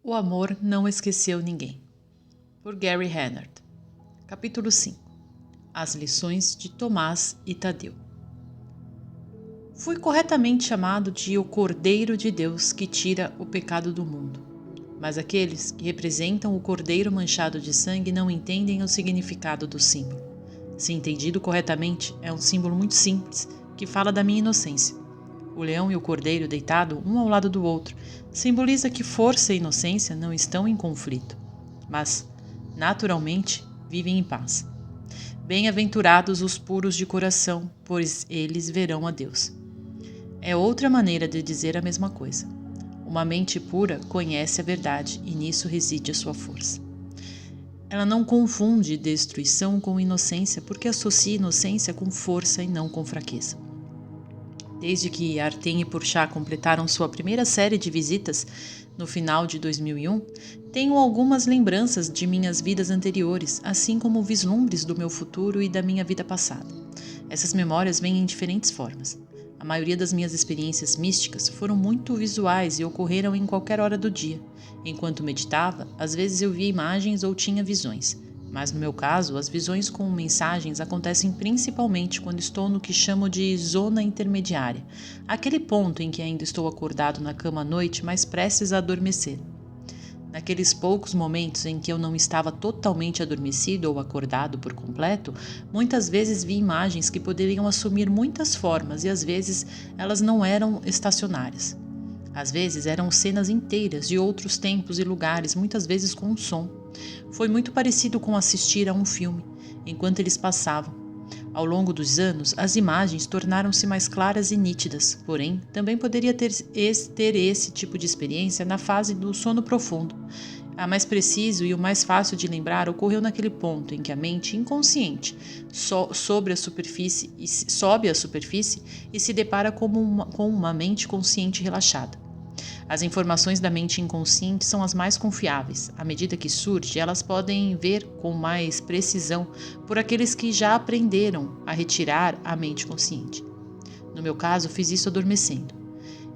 O amor não esqueceu ninguém. Por Gary Renard. Capítulo 5. As lições de Tomás e Tadeu. Fui corretamente chamado de o Cordeiro de Deus que tira o pecado do mundo. Mas aqueles que representam o Cordeiro manchado de sangue não entendem o significado do símbolo. Se entendido corretamente, é um símbolo muito simples que fala da minha inocência. O leão e o cordeiro deitado um ao lado do outro simboliza que força e inocência não estão em conflito, mas, naturalmente, vivem em paz. Bem-aventurados os puros de coração, pois eles verão a Deus. É outra maneira de dizer a mesma coisa. Uma mente pura conhece a verdade e nisso reside a sua força. Ela não confunde destruição com inocência porque associa inocência com força e não com fraqueza. Desde que Arten e Porchat completaram sua primeira série de visitas no final de 2001, tenho algumas lembranças de minhas vidas anteriores, assim como vislumbres do meu futuro e da minha vida passada. Essas memórias vêm em diferentes formas. A maioria das minhas experiências místicas foram muito visuais e ocorreram em qualquer hora do dia. Enquanto meditava, às vezes eu via imagens ou tinha visões. Mas no meu caso, as visões com mensagens acontecem principalmente quando estou no que chamo de zona intermediária, aquele ponto em que ainda estou acordado na cama à noite, mas prestes a adormecer. Naqueles poucos momentos em que eu não estava totalmente adormecido ou acordado por completo, muitas vezes vi imagens que poderiam assumir muitas formas e às vezes elas não eram estacionárias. Às vezes eram cenas inteiras de outros tempos e lugares, muitas vezes com um som. Foi muito parecido com assistir a um filme, enquanto eles passavam. Ao longo dos anos, as imagens tornaram-se mais claras e nítidas, porém, também poderia ter esse tipo de experiência na fase do sono profundo. A mais preciso e o mais fácil de lembrar ocorreu naquele ponto em que a mente inconsciente sobe à superfície e se depara com uma mente consciente relaxada. As informações da mente inconsciente são as mais confiáveis. À medida que surgem, elas podem ver com mais precisão por aqueles que já aprenderam a retirar a mente consciente. No meu caso, fiz isso adormecendo.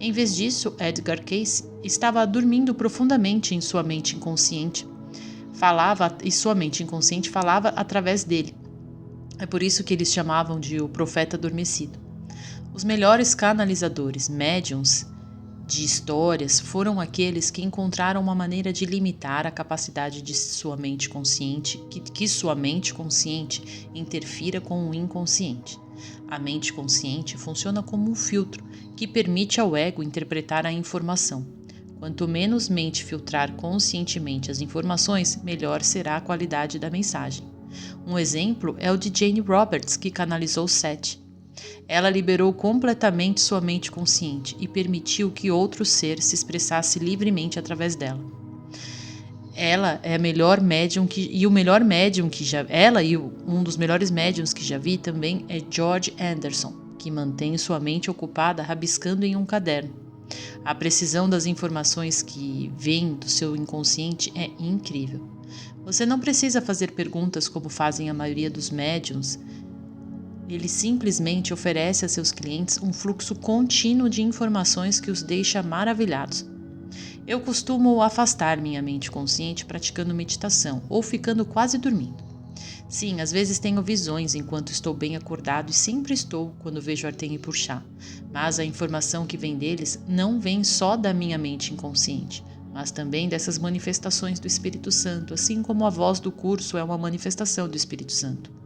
Em vez disso, Edgar Cayce estava dormindo profundamente em sua mente inconsciente. Sua mente inconsciente falava através dele. É por isso que eles chamavam de o profeta adormecido. Os melhores canalizadores, médiums de histórias foram aqueles que encontraram uma maneira de limitar a capacidade de sua mente consciente, que sua mente consciente interfira com o inconsciente. A mente consciente funciona como um filtro que permite ao ego interpretar a informação. Quanto menos mente filtrar conscientemente as informações, melhor será a qualidade da mensagem. Um exemplo é o de Jane Roberts, que canalizou Seth. Ela liberou completamente sua ela e permitiu que outro ser se expressasse livremente através dela. Um dos melhores médiums que já vi também é George Anderson, que mantém sua mente ocupada rabiscando em um caderno. A precisão das informações que vêm do seu inconsciente é incrível. Você não precisa fazer perguntas como fazem a maioria dos médiums. Ele simplesmente oferece a seus clientes um fluxo contínuo de informações que os deixa maravilhados. Eu costumo afastar minha mente consciente praticando meditação ou ficando quase dormindo. Sim, às vezes tenho visões enquanto estou bem acordado e sempre estou quando vejo Arten e Porchat, mas a informação que vem deles não vem só da minha mente inconsciente, mas também dessas manifestações do Espírito Santo, assim como a voz do curso é uma manifestação do Espírito Santo.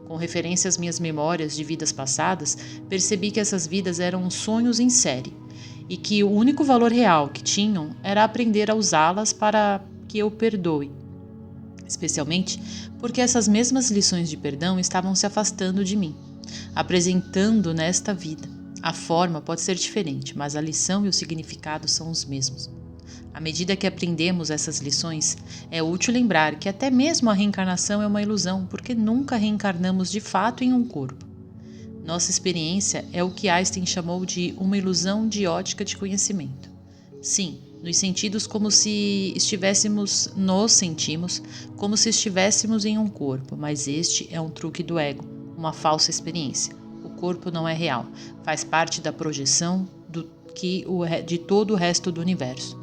Com referência às minhas memórias de vidas passadas, percebi que essas vidas eram sonhos em série e que o único valor real que tinham era aprender a usá-las para que eu perdoe. Especialmente porque essas mesmas lições de perdão estavam se afastando de mim, apresentando nesta vida. A forma pode ser diferente, mas a lição e o significado são os mesmos. À medida que aprendemos essas lições, é útil lembrar que até mesmo a reencarnação é uma ilusão, porque nunca reencarnamos de fato em um corpo. Nossa experiência é o que Einstein chamou de uma ilusão de ótica de conhecimento. Sim, nos sentimos como se estivéssemos em um corpo, mas este é um truque do ego, uma falsa experiência. O corpo não é real, faz parte da projeção de todo o resto do universo.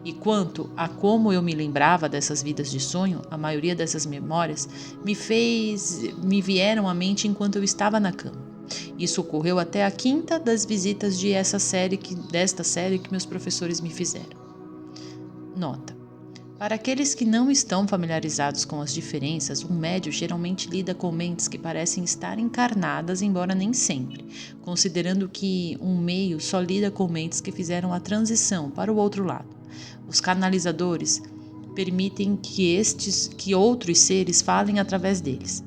E quanto a como eu me lembrava dessas vidas de sonho, a maioria dessas memórias me vieram à mente enquanto eu estava na cama. Isso ocorreu até a quinta das visitas desta série que meus professores me fizeram. Nota: para aqueles que não estão familiarizados com as diferenças, um médium geralmente lida com mentes que parecem estar encarnadas, embora nem sempre, considerando que um meio só lida com mentes que fizeram a transição para o outro lado. Os canalizadores permitem que outros seres falem através deles.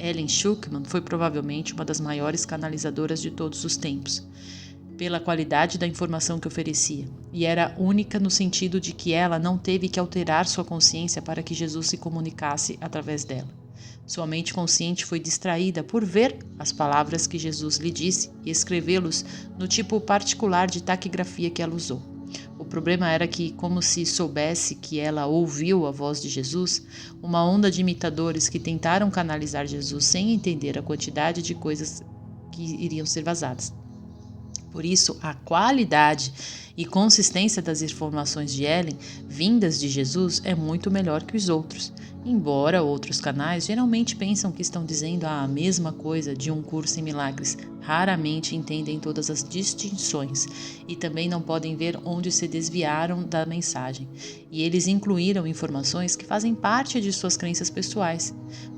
Ellen Schuckman foi provavelmente uma das maiores canalizadoras de todos os tempos, pela qualidade da informação que oferecia, e era única no sentido de que ela não teve que alterar sua consciência para que Jesus se comunicasse através dela. Sua mente consciente foi distraída por ver as palavras que Jesus lhe disse e escrevê-los no tipo particular de taquigrafia que ela usou. O problema era que, como se soubesse que ela ouviu a voz de Jesus, uma onda de imitadores que tentaram canalizar Jesus sem entender a quantidade de coisas que iriam ser vazadas. Por isso, a qualidade e consistência das informações de Ellen, vindas de Jesus, é muito melhor que os outros. Embora outros canais geralmente pensam que estão dizendo a mesma coisa de um curso em milagres, raramente entendem todas as distinções e também não podem ver onde se desviaram da mensagem. E eles incluíram informações que fazem parte de suas crenças pessoais.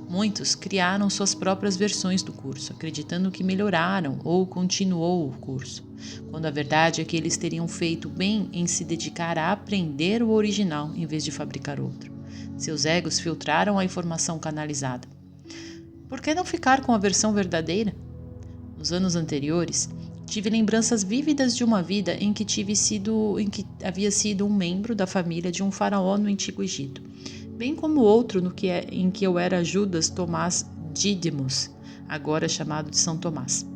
Muitos criaram suas próprias versões do curso, acreditando que melhoraram ou continuou o curso, quando a verdade é que eles teriam feito bem em se dedicar a aprender o original em vez de fabricar outro. Seus egos filtraram a informação canalizada. Por que não ficar com a versão verdadeira? Nos anos anteriores, tive lembranças vívidas de uma vida em que havia sido um membro da família de um faraó no Antigo Egito, bem como outro em que eu era Judas Tomás Dídimos, agora chamado de São Tomás.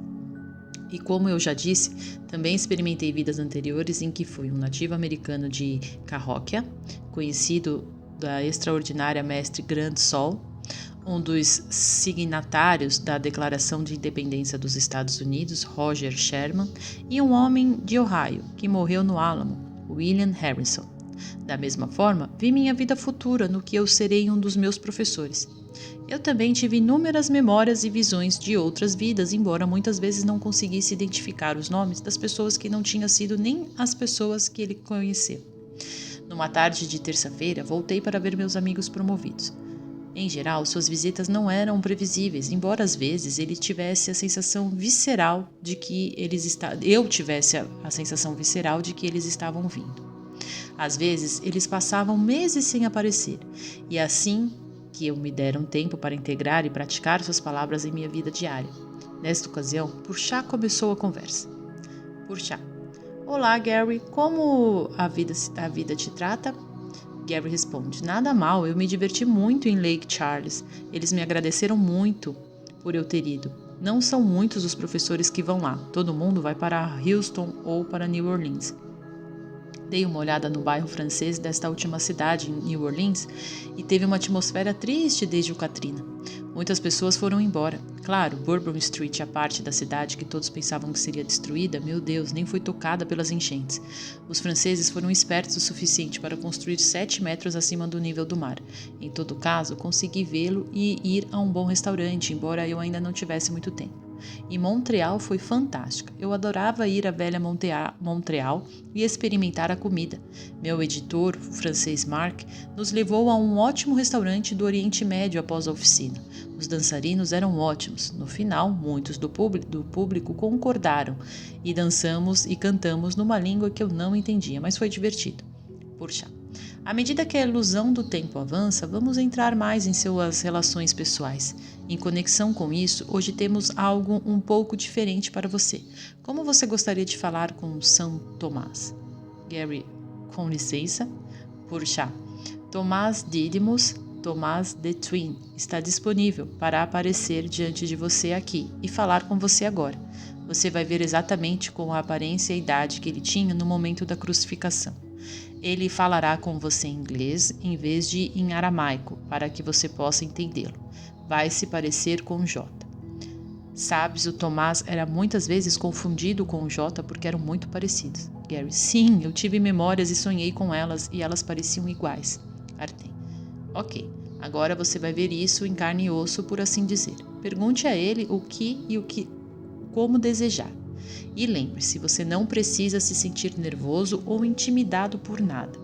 E como eu já disse, também experimentei vidas anteriores em que fui um nativo americano de Cahokia, conhecido da extraordinária mestre Grand Sol, um dos signatários da Declaração de Independência dos Estados Unidos, Roger Sherman, e um homem de Ohio, que morreu no Álamo, William Harrison. Da mesma forma, vi minha vida futura no que eu serei um dos meus professores. Eu também tive inúmeras memórias e visões de outras vidas, embora muitas vezes não conseguisse identificar os nomes das pessoas que não tinham sido nem as pessoas que ele conheceu. Numa tarde de terça-feira, voltei para ver meus amigos promovidos. Em geral, suas visitas não eram previsíveis, embora às vezes ele tivesse a sensação visceral de que eu tivesse a sensação visceral de que eles estavam vindo. Às vezes, eles passavam meses sem aparecer, e assim que eu me dera um tempo para integrar e praticar suas palavras em minha vida diária. Nesta ocasião, Purchá começou a conversa. Purchá: olá, Gary, como a vida te trata? Gary responde: nada mal, eu me diverti muito em Lake Charles. Eles me agradeceram muito por eu ter ido. Não são muitos os professores que vão lá, todo mundo vai para Houston ou para New Orleans. Dei uma olhada no bairro francês desta última cidade, em New Orleans, e teve uma atmosfera triste desde o Katrina. Muitas pessoas foram embora. Claro, Bourbon Street, a parte da cidade que todos pensavam que seria destruída, meu Deus, nem foi tocada pelas enchentes. Os franceses foram espertos o suficiente para construir 7 metros acima do nível do mar. Em todo caso, consegui vê-lo e ir a um bom restaurante, embora eu ainda não tivesse muito tempo. E Montreal foi fantástica. Eu adorava ir à velha Montreal e experimentar a comida. Meu editor, o francês Marc, nos levou a um ótimo restaurante do Oriente Médio após a oficina. Os dançarinos eram ótimos. No final, muitos do público concordaram e dançamos e cantamos numa língua que eu não entendia, mas foi divertido. Puxa. À medida que a ilusão do tempo avança, vamos entrar mais em suas relações pessoais. Em conexão com isso, hoje temos algo um pouco diferente para você. Como você gostaria de falar com São Tomás? Gary: com licença. Puxa. Tomás Dídimos, Tomás the Twin, está disponível para aparecer diante de você aqui e falar com você agora. Você vai ver exatamente com a aparência e a idade que ele tinha no momento da crucificação. Ele falará com você em inglês em vez de em aramaico, para que você possa entendê-lo. Vai se parecer com J. Sabes, o Tomás era muitas vezes confundido com o J porque eram muito parecidos. Gary. Sim, eu tive memórias e sonhei com elas e elas pareciam iguais. Artem. Ok, agora você vai ver isso em carne e osso, por assim dizer. Pergunte a ele o que como desejar. E lembre-se, você não precisa se sentir nervoso ou intimidado por nada.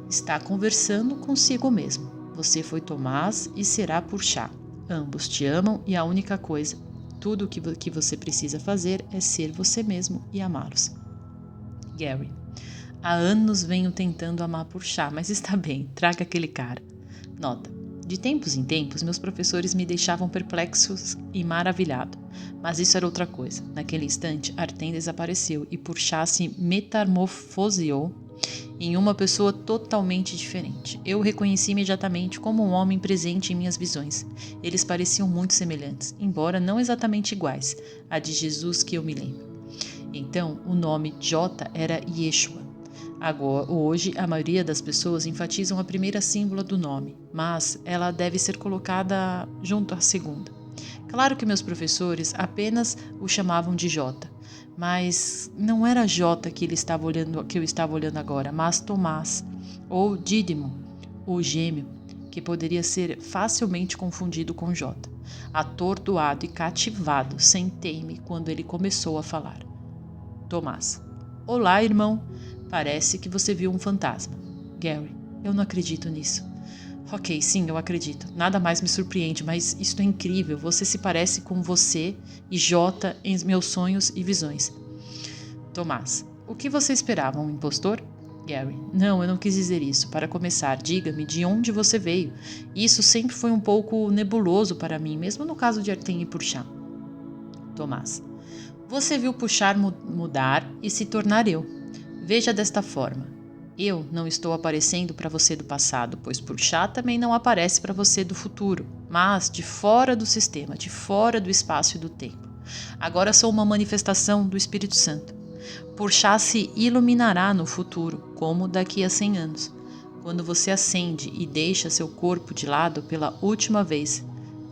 Está conversando consigo mesmo. Você foi Tomás e será Purchá. Ambos te amam e a única coisa, tudo o que você precisa fazer é ser você mesmo e amá-los. Gary. Há anos venho tentando amar Purchá, mas está bem, traga aquele cara. Nota. De tempos em tempos, meus professores me deixavam perplexos e maravilhado. Mas isso era outra coisa. Naquele instante, Artem desapareceu e Purchá se metamorfoseou em uma pessoa totalmente diferente. Eu o reconheci imediatamente como um homem presente em minhas visões. Eles pareciam muito semelhantes, embora não exatamente iguais à de Jesus que eu me lembro. Então, o nome J era Yeshua. Agora, hoje, a maioria das pessoas enfatizam a primeira símbolo do nome, mas ela deve ser colocada junto à segunda. Claro que meus professores apenas o chamavam de J, mas não era J que eu estava olhando agora, mas Tomás, ou Dídimo, o gêmeo, que poderia ser facilmente confundido com J. Atordoado e cativado, sentei-me quando ele começou a falar. Tomás. Olá, irmão. Parece que você viu um fantasma. Gary. Eu não acredito nisso. Ok, sim, eu acredito. Nada mais me surpreende, mas isto é incrível. Você se parece com você e J em meus sonhos e visões. Tomás. O que você esperava, um impostor? Gary. Não, eu não quis dizer isso. Para começar, diga-me de onde você veio. Isso sempre foi um pouco nebuloso para mim, mesmo no caso de Artem e Purchá. Tomás. Você viu Purchá mudar e se tornar eu. Veja desta forma. Eu não estou aparecendo para você do passado, pois Purchá também não aparece para você do futuro, mas de fora do sistema, de fora do espaço e do tempo. Agora sou uma manifestação do Espírito Santo. Purchá se iluminará no futuro, como daqui a 100 anos. Quando você acende e deixa seu corpo de lado pela última vez,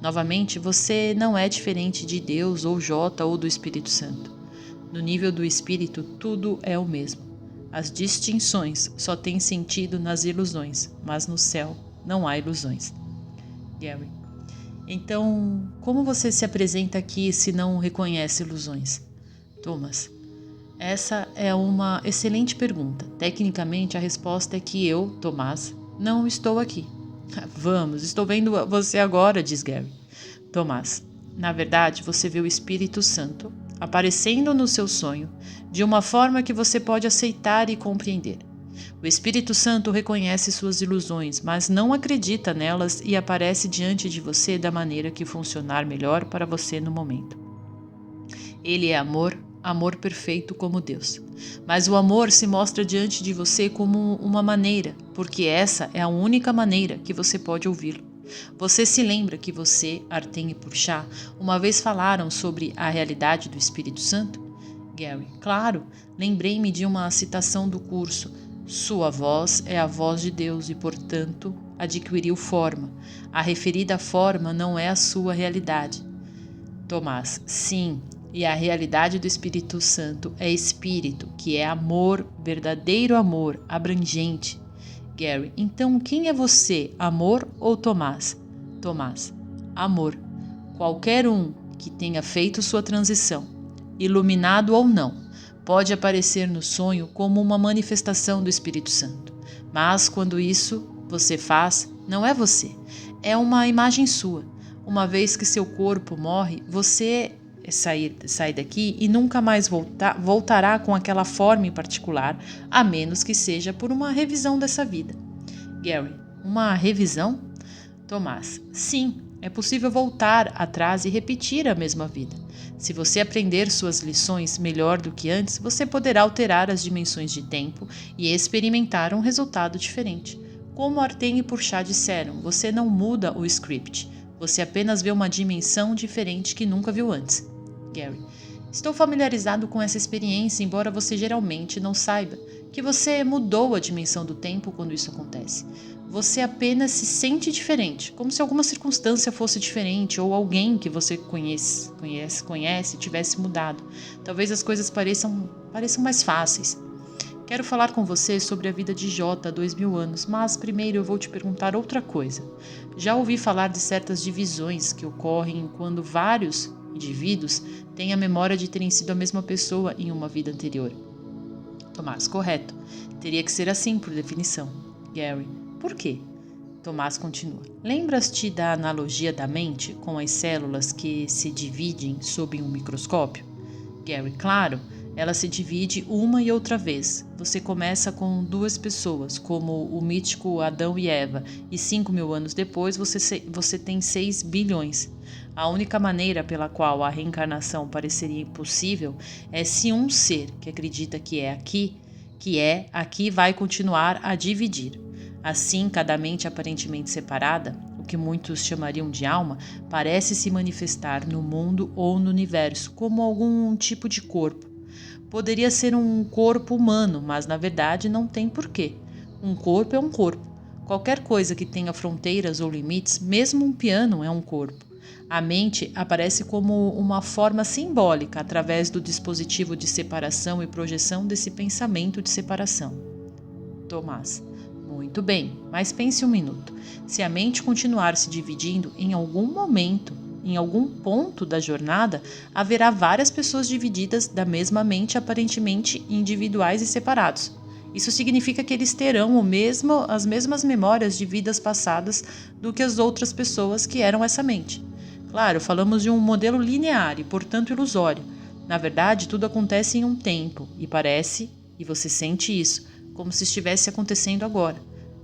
novamente você não é diferente de Deus ou J ou do Espírito Santo. No nível do Espírito, tudo é o mesmo. As distinções só têm sentido nas ilusões, mas no céu não há ilusões. Gary. Então, como você se apresenta aqui se não reconhece ilusões? Thomas. Essa é uma excelente pergunta. Tecnicamente, a resposta é que eu, Tomás, não estou aqui. Vamos, estou vendo você agora, diz Gary. Tomás. Na verdade, você vê o Espírito Santo aparecendo no seu sonho de uma forma que você pode aceitar e compreender. O Espírito Santo reconhece suas ilusões, mas não acredita nelas e aparece diante de você da maneira que funcionar melhor para você no momento. Ele é amor, amor perfeito como Deus. Mas o amor se mostra diante de você como uma maneira, porque essa é a única maneira que você pode ouvi-lo. Você se lembra que você, Artem e Purchá, uma vez falaram sobre a realidade do Espírito Santo? Gary. Claro, lembrei-me de uma citação do curso. Sua voz é a voz de Deus e, portanto, adquiriu forma. A referida forma não é a sua realidade. Tomás. Sim, e a realidade do Espírito Santo é espírito, que é amor, verdadeiro amor, abrangente. Gary. Então, quem é você, amor ou Tomás? Tomás. Amor. Qualquer um que tenha feito sua transição, iluminado ou não, pode aparecer no sonho como uma manifestação do Espírito Santo. Mas quando isso você faz, não é você, é uma imagem sua. Uma vez que seu corpo morre, você sai daqui e nunca mais voltará com aquela forma em particular, a menos que seja por uma revisão dessa vida. Gary. Uma revisão? Tomás. Sim, é possível voltar atrás e repetir a mesma vida. Se você aprender suas lições melhor do que antes, você poderá alterar as dimensões de tempo e experimentar um resultado diferente. Como Artem e Purchá disseram, você não muda o script, você apenas vê uma dimensão diferente que nunca viu antes. Gary. Estou familiarizado com essa experiência, embora você geralmente não saiba que você mudou a dimensão do tempo quando isso acontece. Você apenas se sente diferente, como se alguma circunstância fosse diferente ou alguém que você conhece tivesse mudado. Talvez as coisas pareçam mais fáceis. Quero falar com você sobre a vida de Jota há 2000 anos, mas primeiro eu vou te perguntar outra coisa. Já ouvi falar de certas divisões que ocorrem quando vários indivíduos têm a memória de terem sido a mesma pessoa em uma vida anterior. Tomás, correto. Teria que ser assim, por definição. Gary, por quê? Tomás continua. Lembras-te da analogia da mente com as células que se dividem sob um microscópio? Gary, claro, ela se divide uma e outra vez. Você começa com duas pessoas, como o mítico Adão e Eva, e 5.000 anos depois você tem 6 bilhões. A única maneira pela qual a reencarnação pareceria impossível é se um ser que acredita que é aqui vai continuar a dividir. Assim, cada mente aparentemente separada, o que muitos chamariam de alma, parece se manifestar no mundo ou no universo como algum tipo de corpo. Poderia ser um corpo humano, mas na verdade não tem porquê. Um corpo é um corpo. Qualquer coisa que tenha fronteiras ou limites, mesmo um piano, é um corpo. A mente aparece como uma forma simbólica através do dispositivo de separação e projeção desse pensamento de separação. Tomás. Muito bem, mas pense um minuto. Se a mente continuar se dividindo, em algum momento, em algum ponto da jornada, haverá várias pessoas divididas da mesma mente, aparentemente individuais e separados. Isso significa que eles terão as mesmas memórias de vidas passadas do que as outras pessoas que eram essa mente. Claro, falamos de um modelo linear e, portanto, ilusório. Na verdade, tudo acontece em um tempo, e parece, e você sente isso, como se estivesse acontecendo agora.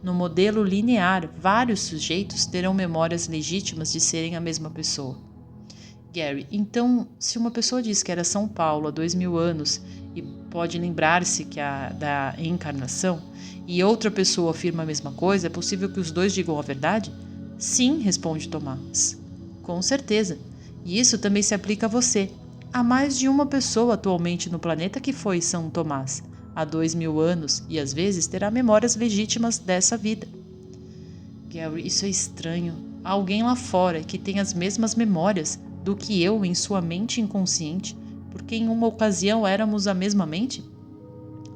No modelo linear, vários sujeitos terão memórias legítimas de serem a mesma pessoa. Gary, então, se uma pessoa diz que era São Paulo há 2000 anos e pode lembrar-se da encarnação, e outra pessoa afirma a mesma coisa, é possível que os dois digam a verdade? Sim, responde Tomás. Com certeza. E isso também se aplica a você. Há mais de uma pessoa atualmente no planeta que foi São Tomás há 2000 anos e às vezes terá memórias legítimas dessa vida. Gary, isso é estranho. Há alguém lá fora que tem as mesmas memórias do que eu em sua mente inconsciente, porque em uma ocasião éramos a mesma mente?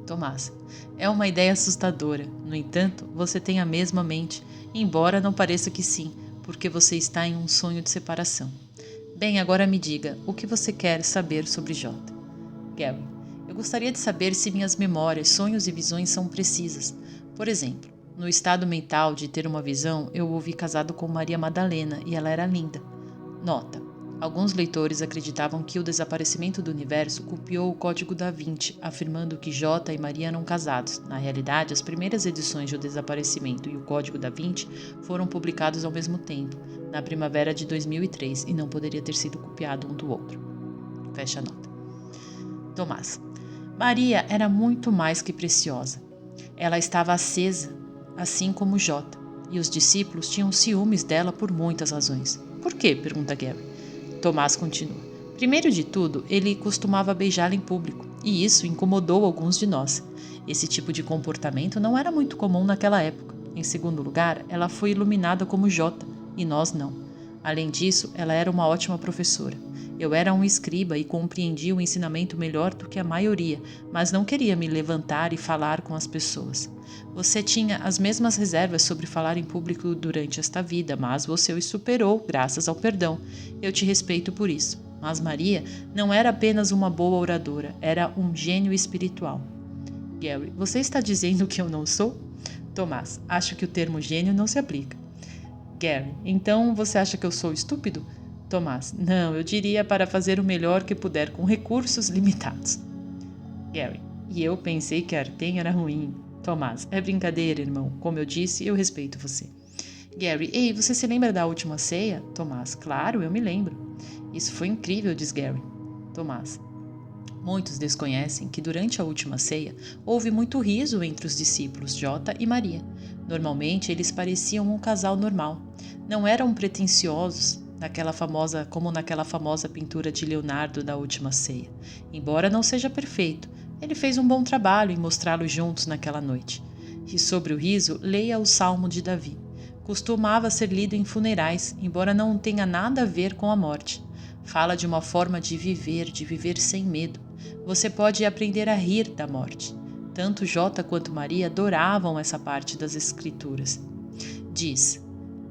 Tomás, é uma ideia assustadora. No entanto, você tem a mesma mente, embora não pareça que sim, porque você está em um sonho de separação. Bem, agora me diga, o que você quer saber sobre Jota? Gary, eu gostaria de saber se minhas memórias, sonhos e visões são precisas. Por exemplo, no estado mental de ter uma visão, eu o vi casado com Maria Madalena e ela era linda. Nota: alguns leitores acreditavam que o desaparecimento do universo copiou o Código da Vinci, afirmando que Jota e Maria eram casados. Na realidade, as primeiras edições de O Desaparecimento e o Código da Vinci foram publicados ao mesmo tempo, na primavera de 2003, e não poderia ter sido copiado um do outro. Fecha a nota. Tomás. Maria era muito mais que preciosa. Ela estava acesa, assim como Jota, e os discípulos tinham ciúmes dela por muitas razões. Por quê? Pergunta Gary. Tomás continua. Primeiro de tudo, ele costumava beijá-la em público, e isso incomodou alguns de nós. Esse tipo de comportamento não era muito comum naquela época. Em segundo lugar, ela foi iluminada como Jota, e nós não. Além disso, ela era uma ótima professora. Eu era um escriba e compreendia o ensinamento melhor do que a maioria, mas não queria me levantar e falar com as pessoas. Você tinha as mesmas reservas sobre falar em público durante esta vida, mas você os superou graças ao perdão. Eu te respeito por isso. Mas Maria não era apenas uma boa oradora, era um gênio espiritual. Gary, você está dizendo que eu não sou? Tomás, acho que o termo gênio não se aplica. Gary, então você acha que eu sou estúpido? Tomás, não, eu diria para fazer o melhor que puder com recursos limitados. Gary, e eu pensei que Artem era ruim. Tomás, é brincadeira, irmão. Como eu disse, eu respeito você. Gary, ei, você se lembra da última ceia? Tomás, claro, eu me lembro. Isso foi incrível, diz Gary. Tomás, muitos desconhecem que durante a última ceia houve muito riso entre os discípulos Jota e Maria. Normalmente eles pareciam um casal normal. Não eram pretensiosos, como naquela famosa pintura de Leonardo da Última Ceia. Embora não seja perfeito, ele fez um bom trabalho em mostrá-los juntos naquela noite. E sobre o riso, leia o Salmo de Davi. Costumava ser lido em funerais, embora não tenha nada a ver com a morte. Fala de uma forma de viver sem medo. Você pode aprender a rir da morte. Tanto Jota quanto Maria adoravam essa parte das Escrituras. Diz: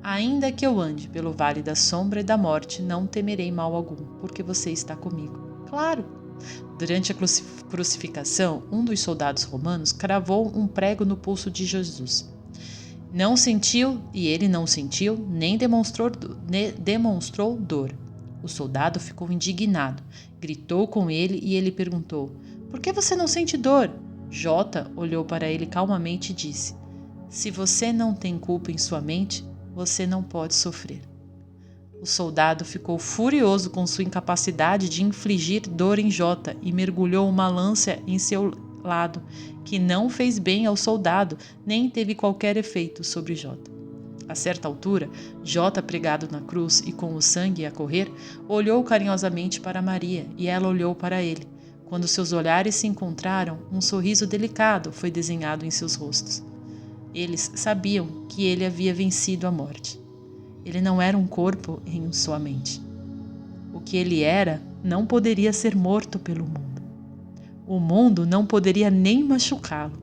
ainda que eu ande pelo vale da sombra e da morte, não temerei mal algum, porque você está comigo. Claro! Durante a crucificação, um dos soldados romanos cravou um prego no pulso de Jesus. Não sentiu, e ele não sentiu, nem demonstrou dor. O soldado ficou indignado, gritou com ele e ele perguntou: por que você não sente dor? Jota olhou para ele calmamente e disse: se você não tem culpa em sua mente, você não pode sofrer. O soldado ficou furioso com sua incapacidade de infligir dor em Jota e mergulhou uma lança em seu lado, que não fez bem ao soldado, nem teve qualquer efeito sobre Jota. A certa altura, Jota, pregado na cruz e com o sangue a correr, olhou carinhosamente para Maria e ela olhou para ele. Quando seus olhares se encontraram, um sorriso delicado foi desenhado em seus rostos. Eles sabiam que ele havia vencido a morte. Ele não era um corpo em sua mente. O que ele era não poderia ser morto pelo mundo. O mundo não poderia nem machucá-lo.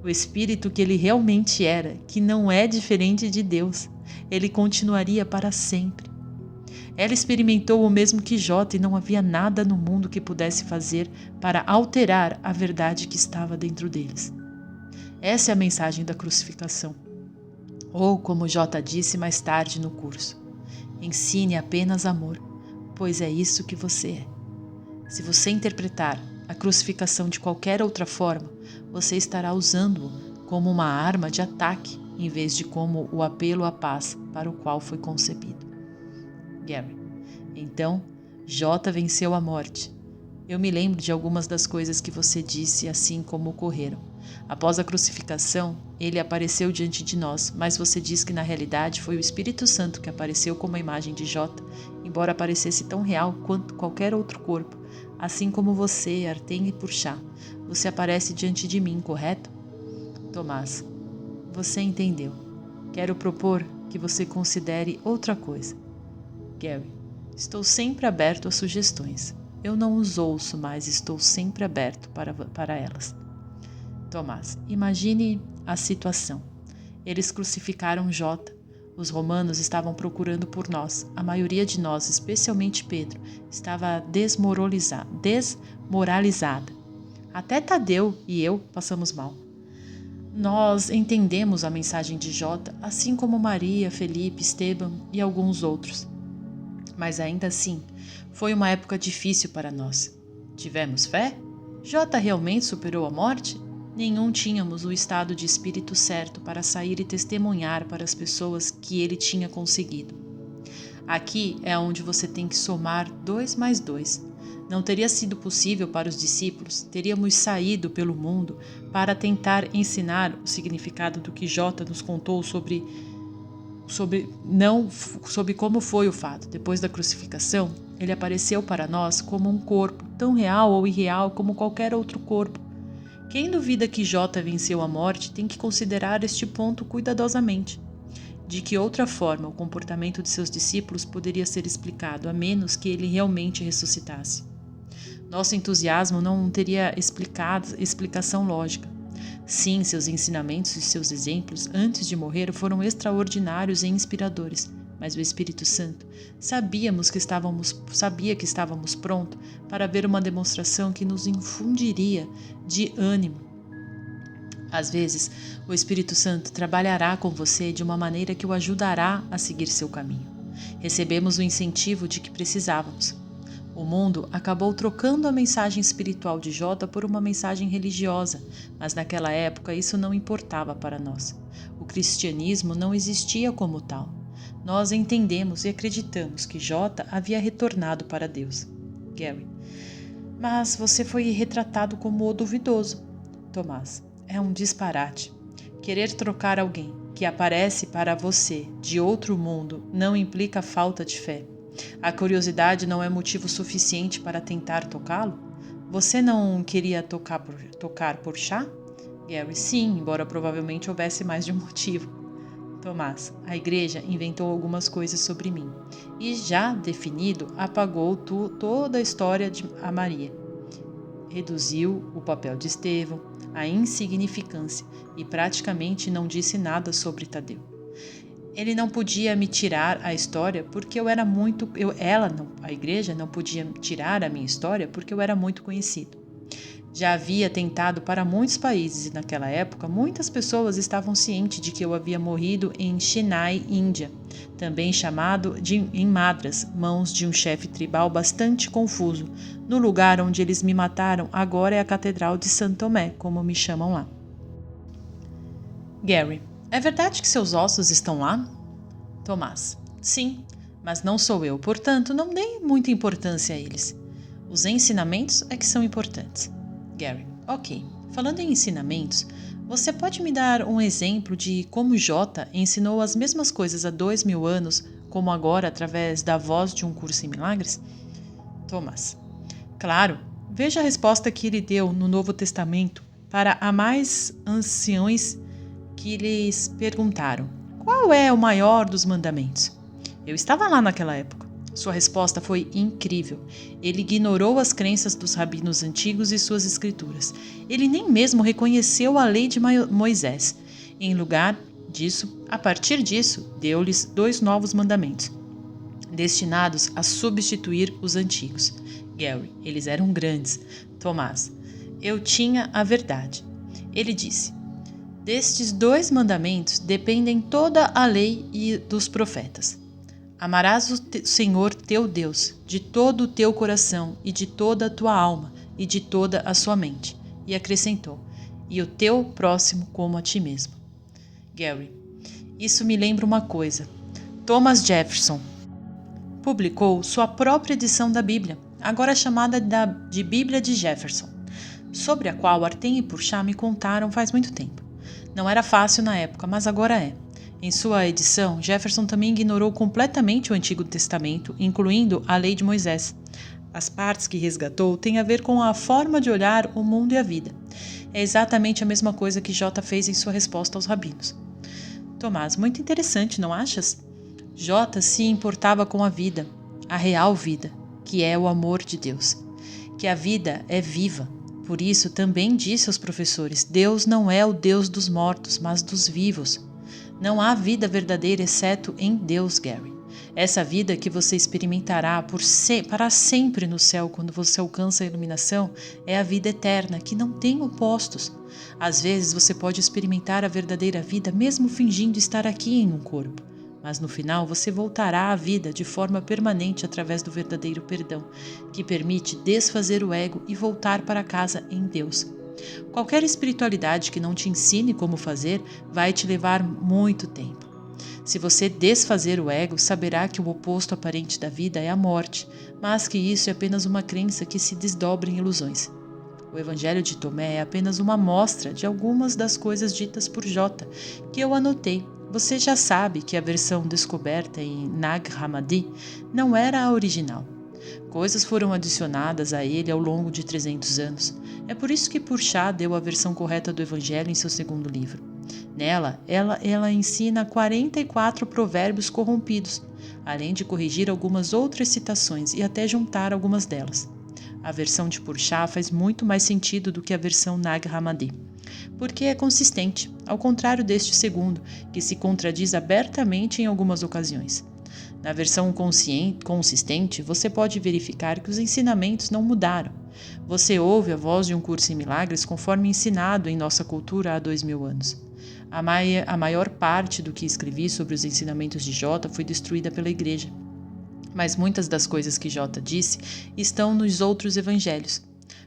O espírito que ele realmente era, que não é diferente de Deus, ele continuaria para sempre. Ela experimentou o mesmo que Jota e não havia nada no mundo que pudesse fazer para alterar a verdade que estava dentro deles. Essa é a mensagem da crucificação. Ou, como Jota disse mais tarde no curso, ensine apenas amor, pois é isso que você é. Se você interpretar a crucificação de qualquer outra forma, você estará usando-o como uma arma de ataque, em vez de como o apelo à paz para o qual foi concebido. Gary: então, Jota venceu a morte. Eu me lembro de algumas das coisas que você disse, assim como ocorreram. Após a crucificação, ele apareceu diante de nós, mas você diz que na realidade foi o Espírito Santo que apareceu como a imagem de Jota, embora parecesse tão real quanto qualquer outro corpo. Assim como você, Artem e Purchá, você aparece diante de mim, correto? Tomás: você entendeu. Quero propor que você considere outra coisa. Gary: estou sempre aberto a sugestões. Eu não os ouço, mas estou sempre aberto para elas. Tomás: imagine a situação. Eles crucificaram Jota. Os romanos estavam procurando por nós. A maioria de nós, especialmente Pedro, estava desmoralizada. Até Tadeu e eu passamos mal. Nós entendemos a mensagem de Jota, assim como Maria, Felipe, Esteban e alguns outros. Mas ainda assim, foi uma época difícil para nós. Tivemos fé? Jota realmente superou a morte? Nenhum tínhamos o estado de espírito certo para sair e testemunhar para as pessoas que ele tinha conseguido. Aqui é onde você tem que somar 2 mais 2. Não teria sido possível para os discípulos, teríamos saído pelo mundo para tentar ensinar o significado do que Jota nos contou sobre como foi o fato. Depois da crucificação, ele apareceu para nós como um corpo, tão real ou irreal como qualquer outro corpo. Quem duvida que Jota venceu a morte tem que considerar este ponto cuidadosamente. De que outra forma o comportamento de seus discípulos poderia ser explicado, a menos que ele realmente ressuscitasse? Nosso entusiasmo não teria explicação lógica. Sim, seus ensinamentos e seus exemplos antes de morrer foram extraordinários e inspiradores, mas o Espírito Santo sabia que estávamos prontos para ver uma demonstração que nos infundiria de ânimo. Às vezes, o Espírito Santo trabalhará com você de uma maneira que o ajudará a seguir seu caminho. Recebemos o incentivo de que precisávamos. O mundo acabou trocando a mensagem espiritual de Jota por uma mensagem religiosa, mas naquela época isso não importava para nós. O cristianismo não existia como tal. Nós entendemos e acreditamos que Jota havia retornado para Deus. Gary: mas você foi retratado como o duvidoso. Tomás: é um disparate. Querer trocar alguém que aparece para você de outro mundo não implica falta de fé. A curiosidade não é motivo suficiente para tentar tocá-lo? Você não queria tocar por chá? Gary: sim, embora provavelmente houvesse mais de um motivo. Tomás: a igreja inventou algumas coisas sobre mim e, já definido, apagou toda a história de a Maria. reduziu o papel de Estevão à insignificância e praticamente não disse nada sobre Tadeu. Ele não podia me tirar a história porque eu era muito... a igreja não podia tirar a minha história porque eu era muito conhecido. Já havia tentado para muitos países e naquela época muitas pessoas estavam cientes de que eu havia morrido em Chennai, Índia, também chamado em Madras, mãos de um chefe tribal bastante confuso. No lugar onde eles me mataram agora é a Catedral de São Tomé, como me chamam lá. Gary: é verdade que seus ossos estão lá? Tomás: sim, mas não sou eu, portanto não dei muita importância a eles. Os ensinamentos é que são importantes. Gary: ok. Falando em ensinamentos, você pode me dar um exemplo de como Jota ensinou as mesmas coisas há 2000 anos, como agora através da voz de um curso em milagres? Tomás: claro. Veja a resposta que ele deu no Novo Testamento para a mais anciões que lhes perguntaram: qual é o maior dos mandamentos? Eu estava lá naquela época. Sua resposta foi incrível. Ele ignorou as crenças dos rabinos antigos e suas escrituras. Ele nem mesmo reconheceu a lei de Moisés. Em lugar disso, a partir disso, deu-lhes 2 novos mandamentos, destinados a substituir os antigos. Gary: eles eram grandes. Tomás: eu tinha a verdade. Ele disse: destes 2 mandamentos dependem toda a lei e dos profetas. Amarás o Senhor teu Deus de todo o teu coração e de toda a tua alma e de toda a sua mente. E acrescentou: e o teu próximo como a ti mesmo. Gary: isso me lembra uma coisa. Thomas Jefferson publicou sua própria edição da Bíblia, agora chamada de Bíblia de Jefferson, sobre a qual Artem e Purchá me contaram faz muito tempo. Não era fácil na época, mas agora é. Em sua edição, Jefferson também ignorou completamente o Antigo Testamento, incluindo a lei de Moisés. As partes que resgatou têm a ver com a forma de olhar o mundo e a vida. É exatamente a mesma coisa que Jota fez em sua resposta aos rabinos. Tomás: muito interessante, não achas? Jota se importava com a vida, a real vida, que é o amor de Deus. Que a vida é viva. Por isso também disse aos professores: Deus não é o Deus dos mortos, mas dos vivos. Não há vida verdadeira exceto em Deus, Gary. Essa vida que você experimentará para sempre no céu quando você alcança a iluminação é a vida eterna, que não tem opostos. Às vezes você pode experimentar a verdadeira vida mesmo fingindo estar aqui em um corpo. Mas no final você voltará à vida de forma permanente através do verdadeiro perdão, que permite desfazer o ego e voltar para casa em Deus. Qualquer espiritualidade que não te ensine como fazer vai te levar muito tempo. Se você desfazer o ego, saberá que o oposto aparente da vida é a morte, mas que isso é apenas uma crença que se desdobra em ilusões. O Evangelho de Tomé é apenas uma amostra de algumas das coisas ditas por Jota, que eu anotei. Você já sabe que a versão descoberta em Nag Hammadi não era a original. Coisas foram adicionadas a ele ao longo de 300 anos. É por isso que Purchá deu a versão correta do Evangelho em seu segundo livro. Nela, ela ensina 44 provérbios corrompidos, além de corrigir algumas outras citações e até juntar algumas delas. A versão de Purchá faz muito mais sentido do que a versão Nag Hammadi, porque é consistente, ao contrário deste segundo, que se contradiz abertamente em algumas ocasiões. Na versão consistente, você pode verificar que os ensinamentos não mudaram. Você ouve a voz de um curso em milagres conforme ensinado em nossa cultura há 2000 anos. A maior parte do que escrevi sobre os ensinamentos de Jota foi destruída pela igreja. Mas muitas das coisas que Jota disse estão nos outros evangelhos.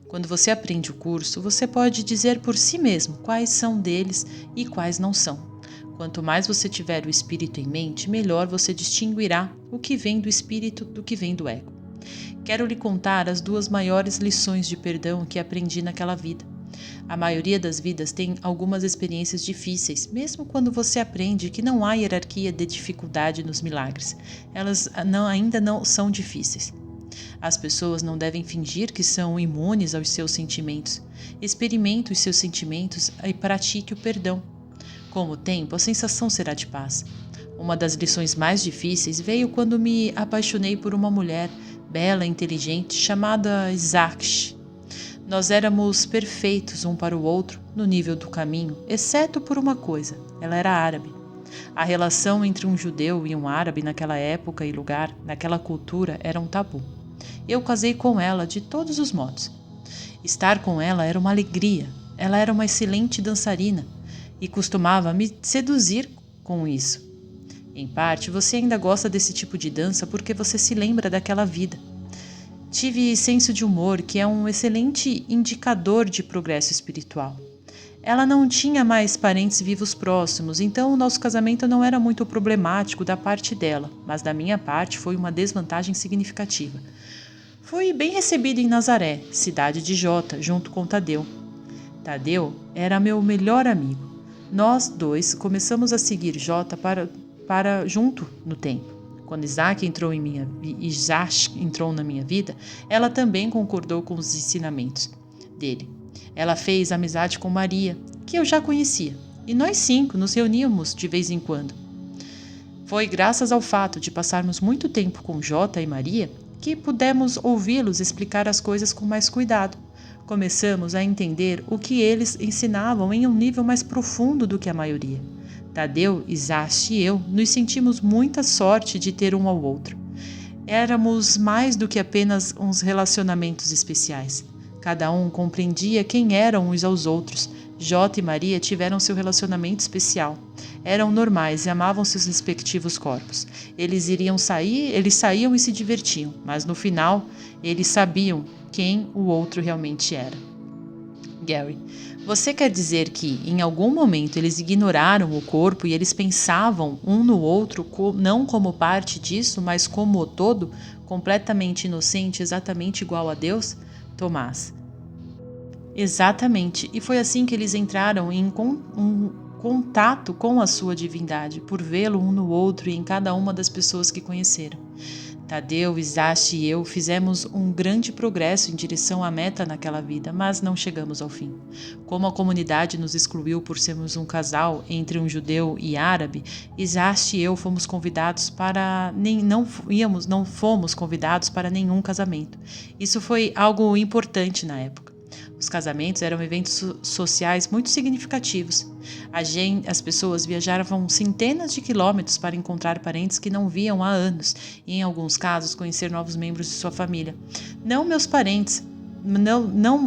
Quando você aprende o curso, você pode dizer por si mesmo quais são deles e quais não são. Quanto mais você tiver o espírito em mente, melhor você distinguirá o que vem do espírito do que vem do ego. Quero lhe contar as 2 maiores lições de perdão que aprendi naquela vida. A maioria das vidas tem algumas experiências difíceis, mesmo quando você aprende que não há hierarquia de dificuldade nos milagres. Elas ainda não são difíceis. As pessoas não devem fingir que são imunes aos seus sentimentos. Experimente os seus sentimentos e pratique o perdão. Com o tempo, a sensação será de paz. Uma das lições mais difíceis veio quando me apaixonei por uma mulher bela e inteligente chamada Sakshi. Nós éramos perfeitos um para o outro no nível do caminho, exceto por uma coisa: ela era árabe. A relação entre um judeu e um árabe naquela época e lugar, naquela cultura, era um tabu. Eu casei com ela de todos os modos. Estar com ela era uma alegria. Ela era uma excelente dançarina e costumava me seduzir com isso. Em parte, você ainda gosta desse tipo de dança porque você se lembra daquela vida. Tive senso de humor, que é um excelente indicador de progresso espiritual. Ela não tinha mais parentes vivos próximos, então o nosso casamento não era muito problemático da parte dela, mas da minha parte foi uma desvantagem significativa. Fui bem recebida em Nazaré, cidade de Jota, junto com Tadeu. Tadeu era meu melhor amigo. Nós dois começamos a seguir Jota para junto no tempo. Quando Isaac entrou na minha vida, ela também concordou com os ensinamentos dele. Ela fez amizade com Maria, que eu já conhecia, e nós 5 nos reuníamos de vez em quando. Foi graças ao fato de passarmos muito tempo com Jota e Maria que pudemos ouvi-los explicar as coisas com mais cuidado. Começamos a entender o que eles ensinavam em um nível mais profundo do que a maioria. Tadeu, Isaac e eu nos sentimos muita sorte de ter um ao outro. Éramos mais do que apenas uns relacionamentos especiais. Cada um compreendia quem eram uns aos outros. Jota e Maria tiveram seu relacionamento especial. Eram normais e amavam seus respectivos corpos. Eles saíam e se divertiam, mas no final eles sabiam quem o outro realmente era. Gary, você quer dizer que, em algum momento, eles ignoraram o corpo e eles pensavam um no outro não como parte disso, mas como o todo, completamente inocente, exatamente igual a Deus? Tomás. Exatamente, e foi assim que eles entraram em contato com a sua divindade, por vê-lo um no outro e em cada uma das pessoas que conheceram. Tadeu, Isaac e eu fizemos um grande progresso em direção à meta naquela vida, mas não chegamos ao fim. Como a comunidade nos excluiu por sermos um casal entre um judeu e árabe, Isaac e eu fomos convidados para não fomos convidados para nenhum casamento. Isso foi algo importante na época. Os casamentos eram eventos sociais muito significativos. As pessoas viajavam centenas de quilômetros para encontrar parentes que não viam há anos e, em alguns casos, conhecer novos membros de sua família.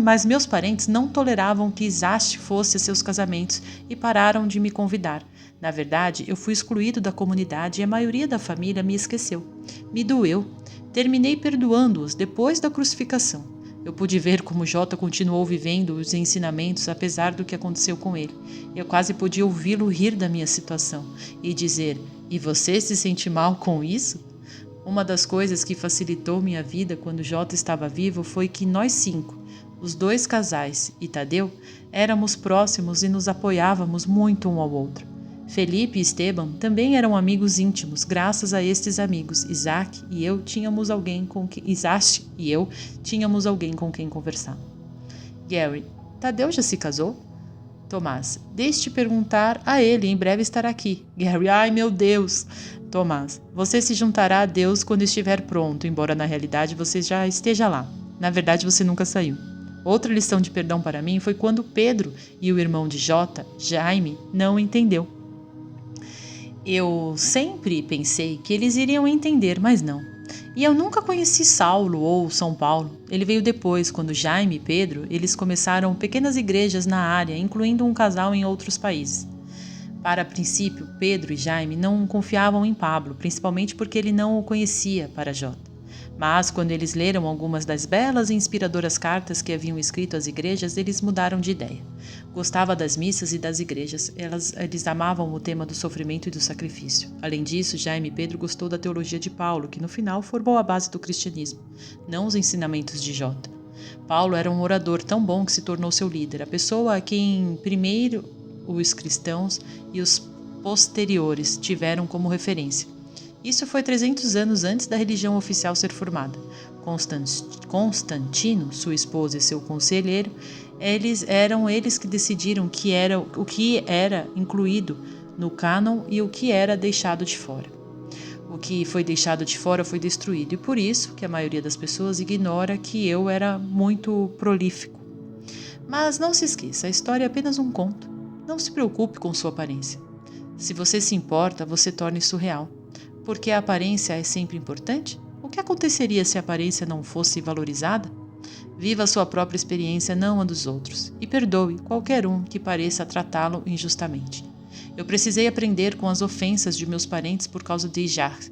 Mas meus parentes não toleravam que Isaac fosse a seus casamentos e pararam de me convidar. Na verdade, eu fui excluído da comunidade e a maioria da família me esqueceu. Me doeu. Terminei perdoando-os depois da crucificação. Eu pude ver como Jota continuou vivendo os ensinamentos apesar do que aconteceu com ele. Eu quase podia ouvi-lo rir da minha situação e dizer: "E você se sente mal com isso?" Uma das coisas que facilitou minha vida quando Jota estava vivo foi que nós 5, os 2 casais e Tadeu, éramos próximos e nos apoiávamos muito um ao outro. Felipe e Esteban também eram amigos íntimos. Graças a estes amigos, Isaac e eu tínhamos alguém com quem conversar. Gary, Tadeu já se casou? Tomás, deixe-te perguntar a ele, em breve estará aqui. Gary, ai meu Deus! Tomás, você se juntará a Deus quando estiver pronto, embora na realidade você já esteja lá. Na verdade, você nunca saiu. Outra lição de perdão para mim foi quando Pedro e o irmão de Jota, Jaime, não entendeu. Eu sempre pensei que eles iriam entender, mas não. E eu nunca conheci Saulo ou São Paulo. Ele veio depois, quando Jaime e Pedro, eles começaram pequenas igrejas na área, incluindo um casal em outros países. Para princípio, Pedro e Jaime não confiavam em Pablo, principalmente porque ele não o conhecia para Jota. Mas, quando eles leram algumas das belas e inspiradoras cartas que haviam escrito às igrejas, eles mudaram de ideia. Gostava das missas e das igrejas. Eles amavam o tema do sofrimento e do sacrifício. Além disso, Jaime e Pedro gostou da teologia de Paulo, que no final formou a base do cristianismo, não os ensinamentos de Jota. Paulo era um orador tão bom que se tornou seu líder, a pessoa a quem primeiro os cristãos e os posteriores tiveram como referência. Isso foi 300 anos antes da religião oficial ser formada. Constantino, sua esposa e seu conselheiro, eram eles que decidiram o que era incluído no cânon e o que era deixado de fora. O que foi deixado de fora foi destruído, e por isso que a maioria das pessoas ignora que eu era muito prolífico Mas não se esqueça, a história é apenas um conto. Não se preocupe com sua aparência. Se você se importa, você torna isso real. Porque a aparência é sempre importante? O que aconteceria se a aparência não fosse valorizada? Viva a sua própria experiência, não a dos outros, e perdoe qualquer um que pareça tratá-lo injustamente. Eu precisei aprender com as ofensas de meus parentes por causa de Jacques.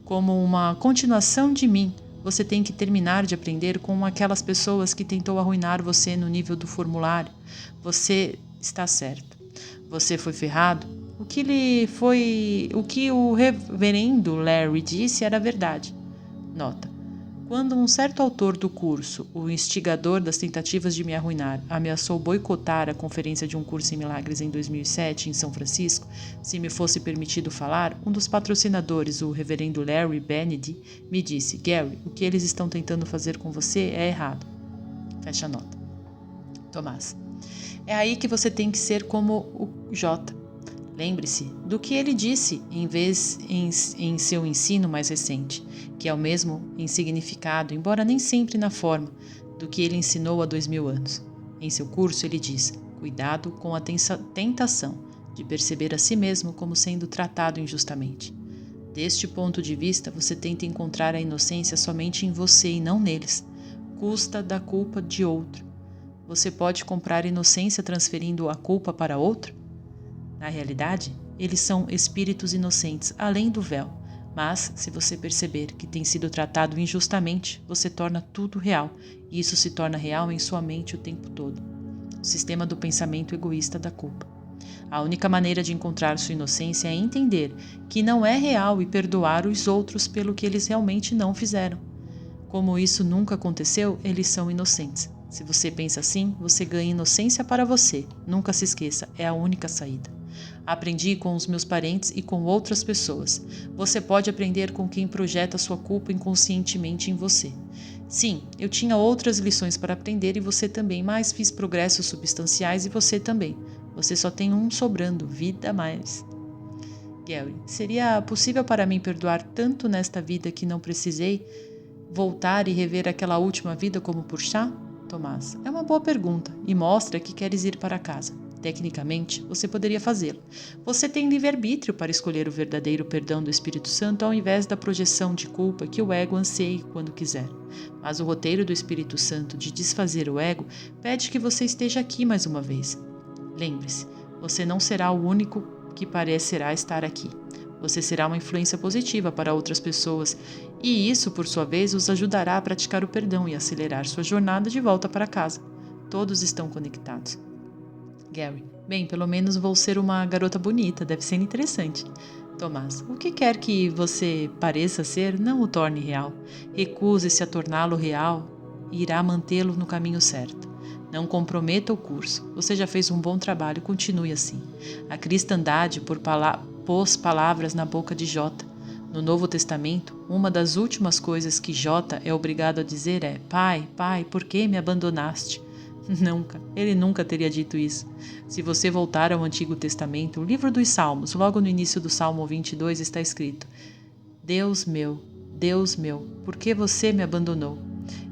Como uma continuação de mim, você tem que terminar de aprender com aquelas pessoas que tentou arruinar você no nível do formulário. Você está certo. Você foi ferrado. O que o reverendo Larry disse era verdade. Nota: quando um certo autor do curso, o instigador das tentativas de me arruinar, ameaçou boicotar a conferência de um curso em milagres em 2007 em São Francisco, se me fosse permitido falar, um dos patrocinadores, o reverendo Larry Benedy, me disse: Gary, o que eles estão tentando fazer com você é errado. Fecha a nota. Tomás: é aí que você tem que ser como o J. Lembre-se do que ele disse em seu ensino mais recente, que é o mesmo em significado, embora nem sempre na forma, do que ele ensinou há 2000 anos. Em seu curso ele diz: cuidado com a tentação de perceber a si mesmo como sendo tratado injustamente. Deste ponto de vista, você tenta encontrar a inocência somente em você e não neles, custa da culpa de outro. Você pode comprar inocência transferindo a culpa para outro? Na realidade, eles são espíritos inocentes, além do véu. Mas, se você perceber que tem sido tratado injustamente, você torna tudo real, e isso se torna real em sua mente o tempo todo. O sistema do pensamento egoísta da culpa. A única maneira de encontrar sua inocência é entender que não é real e perdoar os outros pelo que eles realmente não fizeram. Como isso nunca aconteceu, eles são inocentes. Se você pensa assim, você ganha inocência para você. Nunca se esqueça, é a única saída. Aprendi com os meus parentes e com outras pessoas. Você pode aprender com quem projeta sua culpa inconscientemente em você. Sim, eu tinha outras lições para aprender e você também, mas fiz progressos substanciais e você também. Você só tem um sobrando, vida a mais. Gary: seria possível para mim perdoar tanto nesta vida que não precisei voltar e rever aquela última vida como por chá? Tomás: é uma boa pergunta e mostra que queres ir para casa. Tecnicamente, você poderia fazê-lo. Você tem livre-arbítrio para escolher o verdadeiro perdão do Espírito Santo ao invés da projeção de culpa que o ego anseie quando quiser. Mas o roteiro do Espírito Santo de desfazer o ego pede que você esteja aqui mais uma vez. Lembre-se, você não será o único que parecerá estar aqui. Você será uma influência positiva para outras pessoas e isso, por sua vez, os ajudará a praticar o perdão e acelerar sua jornada de volta para casa. Todos estão conectados. Gary: bem, pelo menos vou ser uma garota bonita, deve ser interessante. Tomás: o que quer que você pareça ser, não o torne real. Recuse-se a torná-lo real e irá mantê-lo no caminho certo. Não comprometa o curso. Você já fez um bom trabalho, continue assim. A cristandade pôs palavras na boca de J. No Novo Testamento, uma das últimas coisas que J é obrigado a dizer é: Pai, Pai, por que me abandonaste? Nunca, ele nunca teria dito isso. Se você voltar ao Antigo Testamento, o livro dos Salmos, logo no início do Salmo 22 está escrito: Deus meu, por que você me abandonou?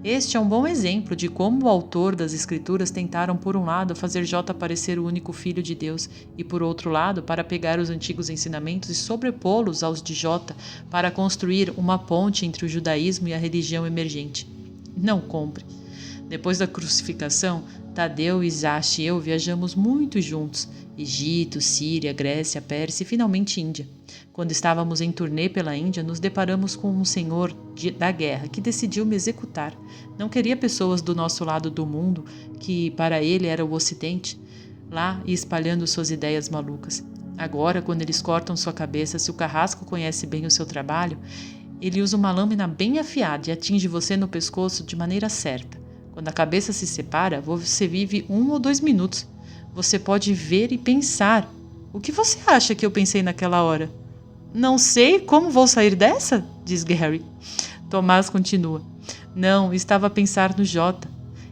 Este é um bom exemplo de como o autor das Escrituras tentaram, por um lado, fazer J parecer o único filho de Deus e, por outro lado, para pegar os antigos ensinamentos e sobrepô-los aos de J para construir uma ponte entre o judaísmo e a religião emergente. Não compre. Depois da crucificação, Tadeu, Isashi e eu viajamos muito juntos. Egito, Síria, Grécia, Pérsia e finalmente Índia. Quando estávamos em turnê pela Índia, nos deparamos com um senhor da guerra que decidiu me executar. Não queria pessoas do nosso lado do mundo, que para ele era o Ocidente, lá e espalhando suas ideias malucas. Agora, quando eles cortam sua cabeça, se o carrasco conhece bem o seu trabalho, ele usa uma lâmina bem afiada e atinge você no pescoço de maneira certa. Quando a cabeça se separa, você vive 1 ou 2 minutos. Você pode ver e pensar. O que você acha que eu pensei naquela hora? Não sei como vou sair dessa? Diz Gary. Tomás continua. Não, estava a pensar no J.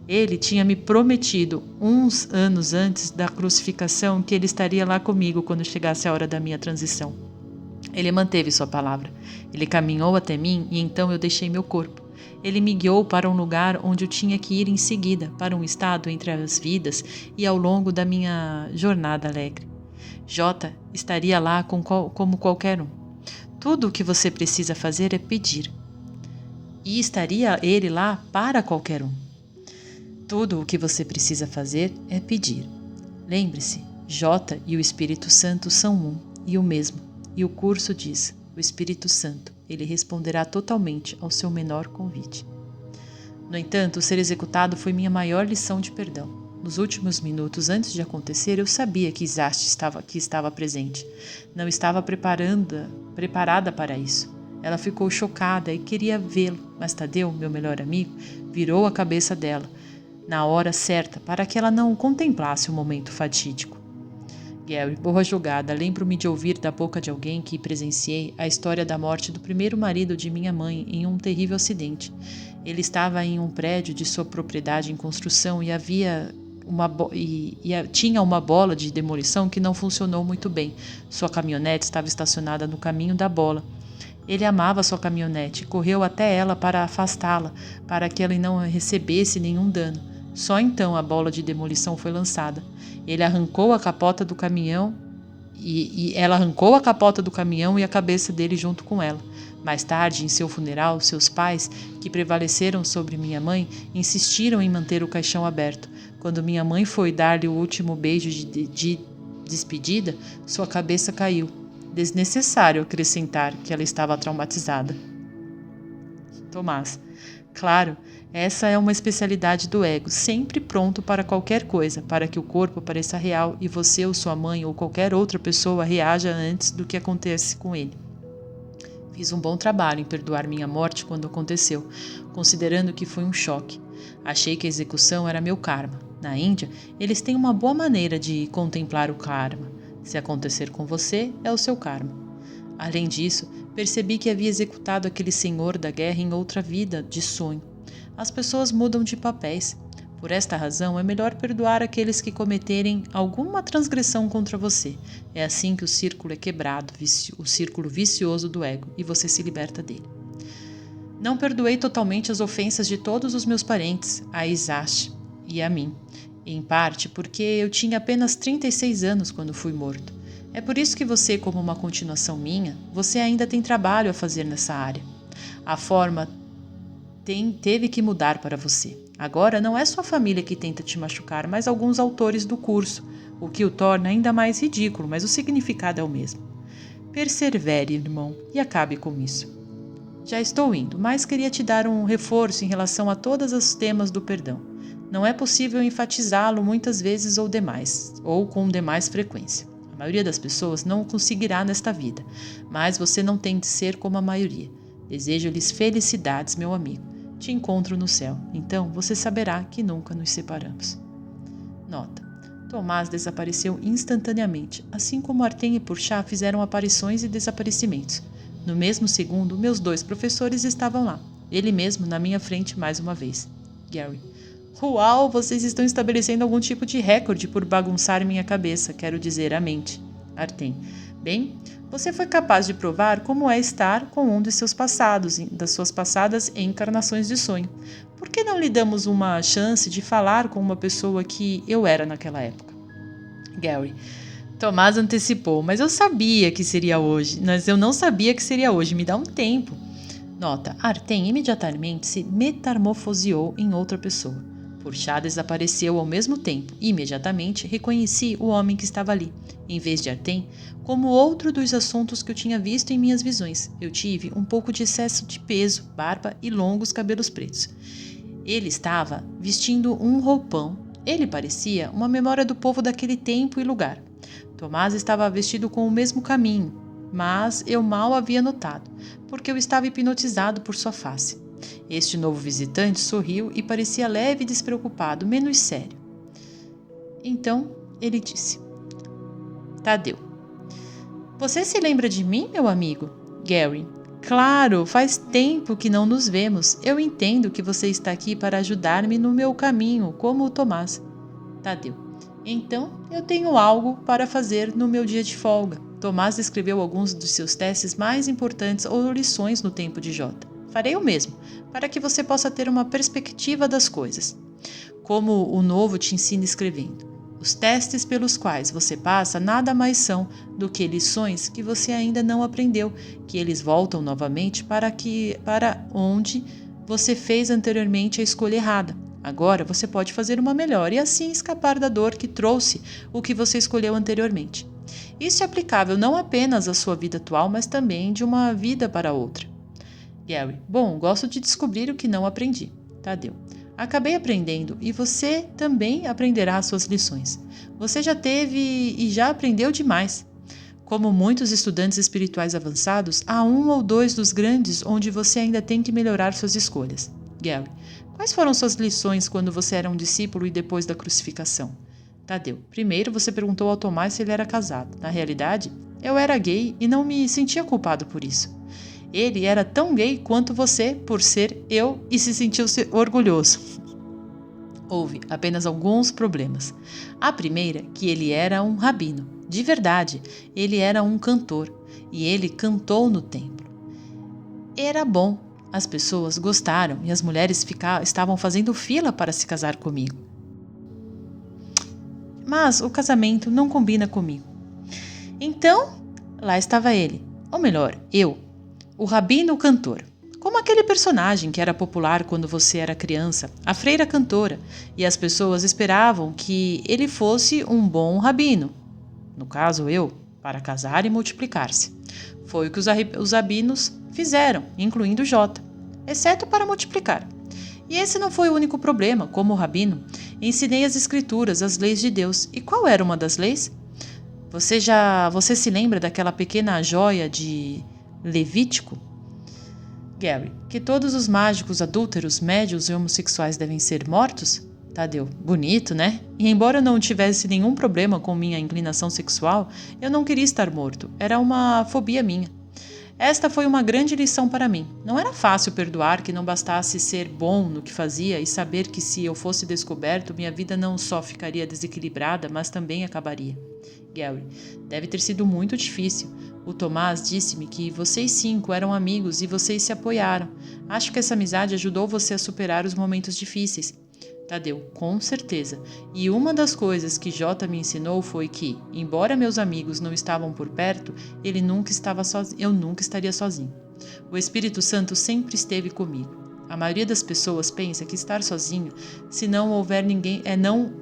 Ele tinha me prometido, uns anos antes da crucificação, que ele estaria lá comigo quando chegasse a hora da minha transição. Ele manteve sua palavra. Ele caminhou até mim e então eu deixei meu corpo. Ele me guiou para um lugar onde eu tinha que ir em seguida, para um estado entre as vidas e ao longo da minha jornada alegre. Jota estaria lá como qualquer um. Tudo o que você precisa fazer é pedir. E estaria ele lá para qualquer um. Tudo o que você precisa fazer é pedir. Lembre-se, Jota e o Espírito Santo são um e o mesmo. E o curso diz, o Espírito Santo, ele responderá totalmente ao seu menor convite. No entanto, o ser executado foi minha maior lição de perdão. Nos últimos minutos antes de acontecer, eu sabia que Isaste estava presente. Não estava preparada para isso. Ela ficou chocada e queria vê-lo, mas Tadeu, meu melhor amigo, virou a cabeça dela, na hora certa, para que ela não contemplasse o momento fatídico. Gary, boa jogada. Lembro-me de ouvir da boca de alguém que presenciei a história da morte do primeiro marido de minha mãe em um terrível acidente. Ele estava em um prédio de sua propriedade em construção e tinha uma bola de demolição que não funcionou muito bem. Sua caminhonete estava estacionada no caminho da bola. Ele amava sua caminhonete e correu até ela para afastá-la, para que ela não recebesse nenhum dano. Só então a bola de demolição foi lançada. Ele arrancou a capota do caminhão ela arrancou a capota do caminhão e a cabeça dele junto com ela. Mais tarde, em seu funeral, seus pais, que prevaleceram sobre minha mãe, insistiram em manter o caixão aberto. Quando minha mãe foi dar-lhe o último beijo de despedida, sua cabeça caiu. Desnecessário acrescentar que ela estava traumatizada. Tomás. Claro, essa é uma especialidade do ego, sempre pronto para qualquer coisa, para que o corpo pareça real e você ou sua mãe ou qualquer outra pessoa reaja antes do que acontece com ele. Fiz um bom trabalho em perdoar minha morte quando aconteceu, considerando que foi um choque. Achei que a execução era meu karma. Na Índia, eles têm uma boa maneira de contemplar o karma. Se acontecer com você, é o seu karma. Além disso, percebi que havia executado aquele senhor da guerra em outra vida de sonho. As pessoas mudam de papéis. Por esta razão, é melhor perdoar aqueles que cometerem alguma transgressão contra você. É assim que o círculo é quebrado, o círculo vicioso do ego, e você se liberta dele. Não perdoei totalmente as ofensas de todos os meus parentes, a Isaste e a mim, em parte porque eu tinha apenas 36 anos quando fui morto. É por isso que você, como uma continuação minha, você ainda tem trabalho a fazer nessa área. A forma teve que mudar para você. Agora não é sua família que tenta te machucar, mas alguns autores do curso, o que o torna ainda mais ridículo, mas o significado é o mesmo. Persevere, irmão, e acabe com isso. Já estou indo, mas queria te dar um reforço em relação a todos os temas do perdão. Não é possível enfatizá-lo muitas vezes ou com demais frequência. A maioria das pessoas não o conseguirá nesta vida, mas você não tem de ser como a maioria. Desejo-lhes felicidades, meu amigo. Te encontro no céu, então você saberá que nunca nos separamos. Nota. Tomás desapareceu instantaneamente, assim como Artem e Purchá fizeram aparições e desaparecimentos. No mesmo segundo, meus 2 professores estavam lá, ele mesmo na minha frente mais uma vez. Gary. Uau, vocês estão estabelecendo algum tipo de recorde por bagunçar minha cabeça, quero dizer, a mente. Artem. Bem, você foi capaz de provar como é estar com um das suas passadas encarnações de sonho. Por que não lhe damos uma chance de falar com uma pessoa que eu era naquela época? Gary. Tomás antecipou, mas eu sabia que seria hoje. Mas eu não sabia que seria hoje. Me dá um tempo. Nota. Artem imediatamente se metamorfoseou em outra pessoa. Purchá desapareceu ao mesmo tempo e, imediatamente, reconheci o homem que estava ali, em vez de Artem, como outro dos assuntos que eu tinha visto em minhas visões. Eu tive um pouco de excesso de peso, barba e longos cabelos pretos. Ele estava vestindo um roupão. Ele parecia uma memória do povo daquele tempo e lugar. Tomás estava vestido com o mesmo caminho, mas eu mal havia notado, porque eu estava hipnotizado por sua face. Este novo visitante sorriu e parecia leve e despreocupado, menos sério. Então, ele disse: Tadeu. Você se lembra de mim, meu amigo? Gary. Claro, faz tempo que não nos vemos. Eu entendo que você está aqui para ajudar-me no meu caminho, como o Tomás. Tadeu. Então, eu tenho algo para fazer no meu dia de folga. Tomás descreveu alguns dos seus testes mais importantes ou lições no tempo de Jota. Farei o mesmo, para que você possa ter uma perspectiva das coisas. Como o novo te ensina escrevendo. Os testes pelos quais você passa nada mais são do que lições que você ainda não aprendeu, que eles voltam novamente para onde você fez anteriormente a escolha errada. Agora você pode fazer uma melhor e assim escapar da dor que trouxe o que você escolheu anteriormente. Isso é aplicável não apenas à sua vida atual, mas também de uma vida para outra. Gary: bom, gosto de descobrir o que não aprendi. Tadeu: acabei aprendendo e você também aprenderá as suas lições. Você já teve e já aprendeu demais. Como muitos estudantes espirituais avançados, há um ou dois dos grandes onde você ainda tem que melhorar suas escolhas. Gary: quais foram suas lições quando você era um discípulo e depois da crucificação? Tadeu: primeiro você perguntou ao Tomás se ele era casado. Na realidade, eu era gay e não me sentia culpado por isso. Ele era tão gay quanto você, por ser eu, e se sentiu orgulhoso. Houve apenas alguns problemas. A primeira, que ele era um rabino. De verdade, ele era um cantor, e ele cantou no templo. Era bom, as pessoas gostaram e as mulheres estavam fazendo fila para se casar comigo. Mas o casamento não combina comigo. Então, lá estava ele, ou melhor, eu, o rabino cantor, como aquele personagem que era popular quando você era criança, a freira cantora, e as pessoas esperavam que ele fosse um bom rabino, no caso eu, para casar e multiplicar-se. Foi o que os rabinos fizeram, incluindo J, exceto para multiplicar. E esse não foi o único problema. Como rabino, ensinei as escrituras, as leis de Deus. E qual era uma das leis? Você se lembra daquela pequena joia de Levítico? Gary: que todos os mágicos, adúlteros, médios e homossexuais devem ser mortos? Tadeu: bonito, né? E embora eu não tivesse nenhum problema com minha inclinação sexual, eu não queria estar morto. Era uma fobia minha. Esta foi uma grande lição para mim. Não era fácil perdoar que não bastasse ser bom no que fazia e saber que se eu fosse descoberto, minha vida não só ficaria desequilibrada, mas também acabaria. Gary: deve ter sido muito difícil. O Tomás disse-me que vocês 5 eram amigos e vocês se apoiaram. Acho que essa amizade ajudou você a superar os momentos difíceis. Tadeu: com certeza. E uma das coisas que Jota me ensinou foi que, embora meus amigos não estavam por perto, eu nunca estaria sozinho. O Espírito Santo sempre esteve comigo. A maioria das pessoas pensa que estar sozinho, se não houver ninguém,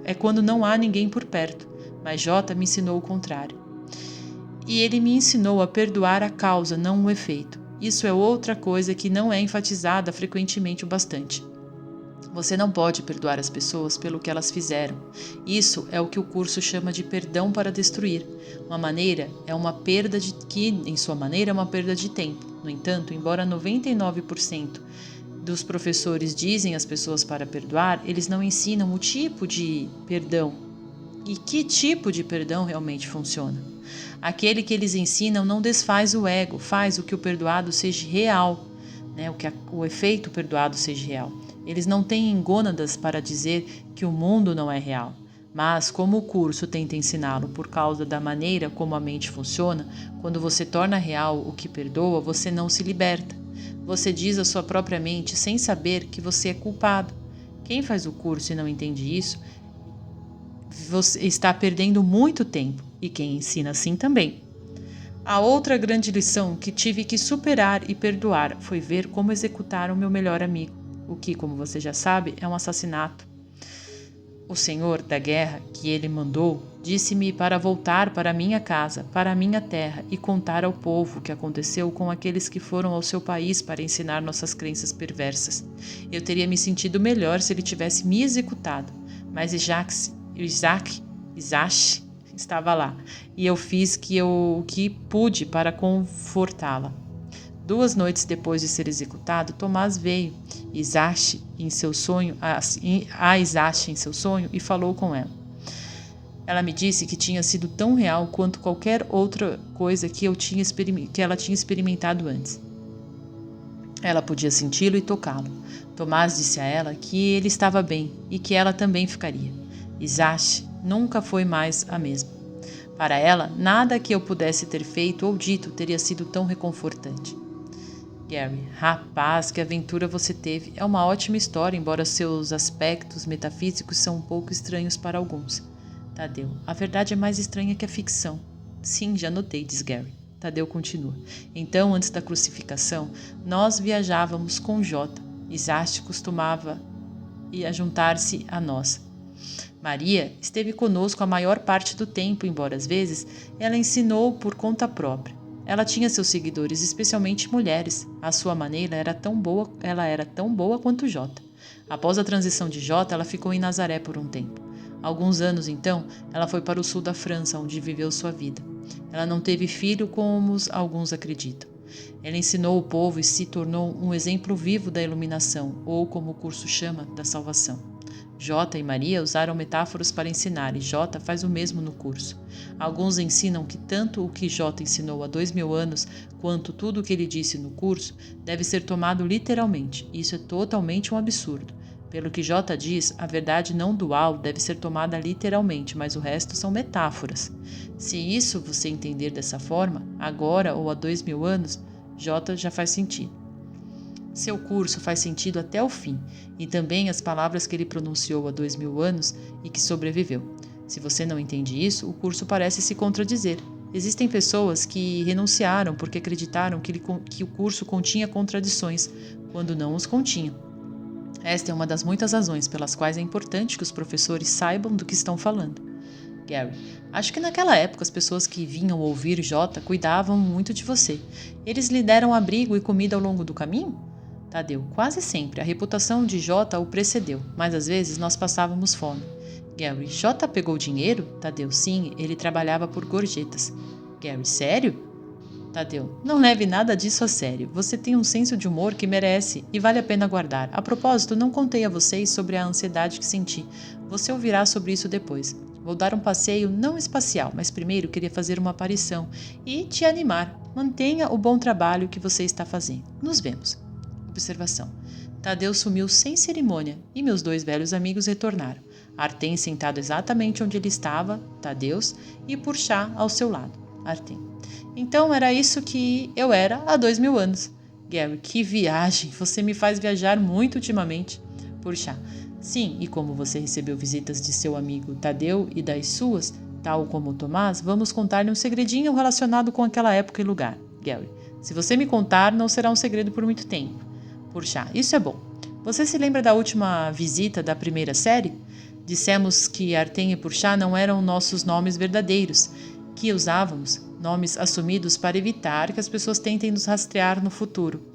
é quando não há ninguém por perto. Mas Jota me ensinou o contrário. E ele me ensinou a perdoar a causa, não o efeito. Isso é outra coisa que não é enfatizada frequentemente o bastante. Você não pode perdoar as pessoas pelo que elas fizeram. Isso é o que o curso chama de perdão para destruir. Em sua maneira, é uma perda de tempo. No entanto, embora 99% dos professores dizem às pessoas para perdoar, eles não ensinam o tipo de perdão e que tipo de perdão realmente funciona. Aquele que eles ensinam não desfaz o ego, faz o que o perdoado seja real, o efeito perdoado seja real. Eles não têm gônadas para dizer que o mundo não é real. Mas, como o curso tenta ensiná-lo por causa da maneira como a mente funciona, quando você torna real o que perdoa, você não se liberta. Você diz à sua própria mente sem saber que você é culpado. Quem faz o curso e não entende isso, você está perdendo muito tempo, e quem ensina assim também. A outra grande lição que tive que superar e perdoar foi ver como executaram meu melhor amigo, o que, como você já sabe, é um assassinato. O senhor da guerra que ele mandou disse-me para voltar para minha casa, para minha terra e contar ao povo o que aconteceu com aqueles que foram ao seu país para ensinar nossas crenças perversas. Eu teria me sentido melhor se ele tivesse me executado, mas Isaac estava lá, e eu fiz o que pude para confortá-la. 2 noites depois de ser executado, Tomás veio a Isaac em seu sonho e falou com ela. Ela me disse que tinha sido tão real quanto qualquer outra coisa que ela tinha experimentado antes. Ela podia senti-lo e tocá-lo. Tomás disse a ela que ele estava bem e que ela também ficaria. Isaac nunca foi mais a mesma. Para ela, nada que eu pudesse ter feito ou dito teria sido tão reconfortante. Gary, rapaz, que aventura você teve. É uma ótima história, embora seus aspectos metafísicos são um pouco estranhos para alguns. Tadeu, a verdade é mais estranha que a ficção. Sim, já notei, diz Gary. Tadeu continua. Então, antes da crucificação, nós viajávamos com Jota. Isaste costumava ir a juntar-se a nós. Maria esteve conosco a maior parte do tempo, embora às vezes ela ensinou por conta própria. Ela tinha seus seguidores, especialmente mulheres. À sua maneira, ela era tão boa quanto Jota. Após a transição de Jota, ela ficou em Nazaré por um tempo. Alguns anos então, ela foi para o sul da França, onde viveu sua vida. Ela não teve filho como alguns acreditam. Ela ensinou o povo e se tornou um exemplo vivo da iluminação, ou como o curso chama, da salvação. Jota e Maria usaram metáforas para ensinar, e Jota faz o mesmo no curso. Alguns ensinam que tanto o que Jota ensinou há 2000 anos, quanto tudo o que ele disse no curso, deve ser tomado literalmente. Isso é totalmente um absurdo. Pelo que Jota diz, a verdade não dual deve ser tomada literalmente, mas o resto são metáforas. Se isso você entender dessa forma, agora ou há 2000 anos, Jota já faz sentido. Seu curso faz sentido até o fim, e também as palavras que ele pronunciou há 2000 anos e que sobreviveu. Se você não entende isso, o curso parece se contradizer. Existem pessoas que renunciaram porque acreditaram que o curso continha contradições, quando não os continha. Esta é uma das muitas razões pelas quais é importante que os professores saibam do que estão falando. Gary, acho que naquela época as pessoas que vinham ouvir Jota cuidavam muito de você. Eles lhe deram abrigo e comida ao longo do caminho? Tadeu, quase sempre. A reputação de Jota o precedeu, mas às vezes nós passávamos fome. Gary, Jota pegou dinheiro? Tadeu, sim, ele trabalhava por gorjetas. Gary, sério? Tadeu, não leve nada disso a sério. Você tem um senso de humor que merece e vale a pena guardar. A propósito, não contei a vocês sobre a ansiedade que senti. Você ouvirá sobre isso depois. Vou dar um passeio não espacial, mas primeiro queria fazer uma aparição e te animar. Mantenha o bom trabalho que você está fazendo. Nos vemos. Observação. Tadeu sumiu sem cerimônia e meus dois velhos amigos retornaram. Artem sentado exatamente onde ele estava, Tadeus, e Purchá ao seu lado. Artem. Então era isso que eu era há 2000 anos. Gary, que viagem! Você me faz viajar muito ultimamente. Purchá. Sim, e como você recebeu visitas de seu amigo Tadeu e das suas, tal como Tomás, vamos contar-lhe um segredinho relacionado com aquela época e lugar. Gary. Se você me contar, não será um segredo por muito tempo. Purchá. Isso é bom. Você se lembra da última visita da primeira série? Dissemos que Artem e Purchá não eram nossos nomes verdadeiros, que usávamos nomes assumidos para evitar que as pessoas tentem nos rastrear no futuro.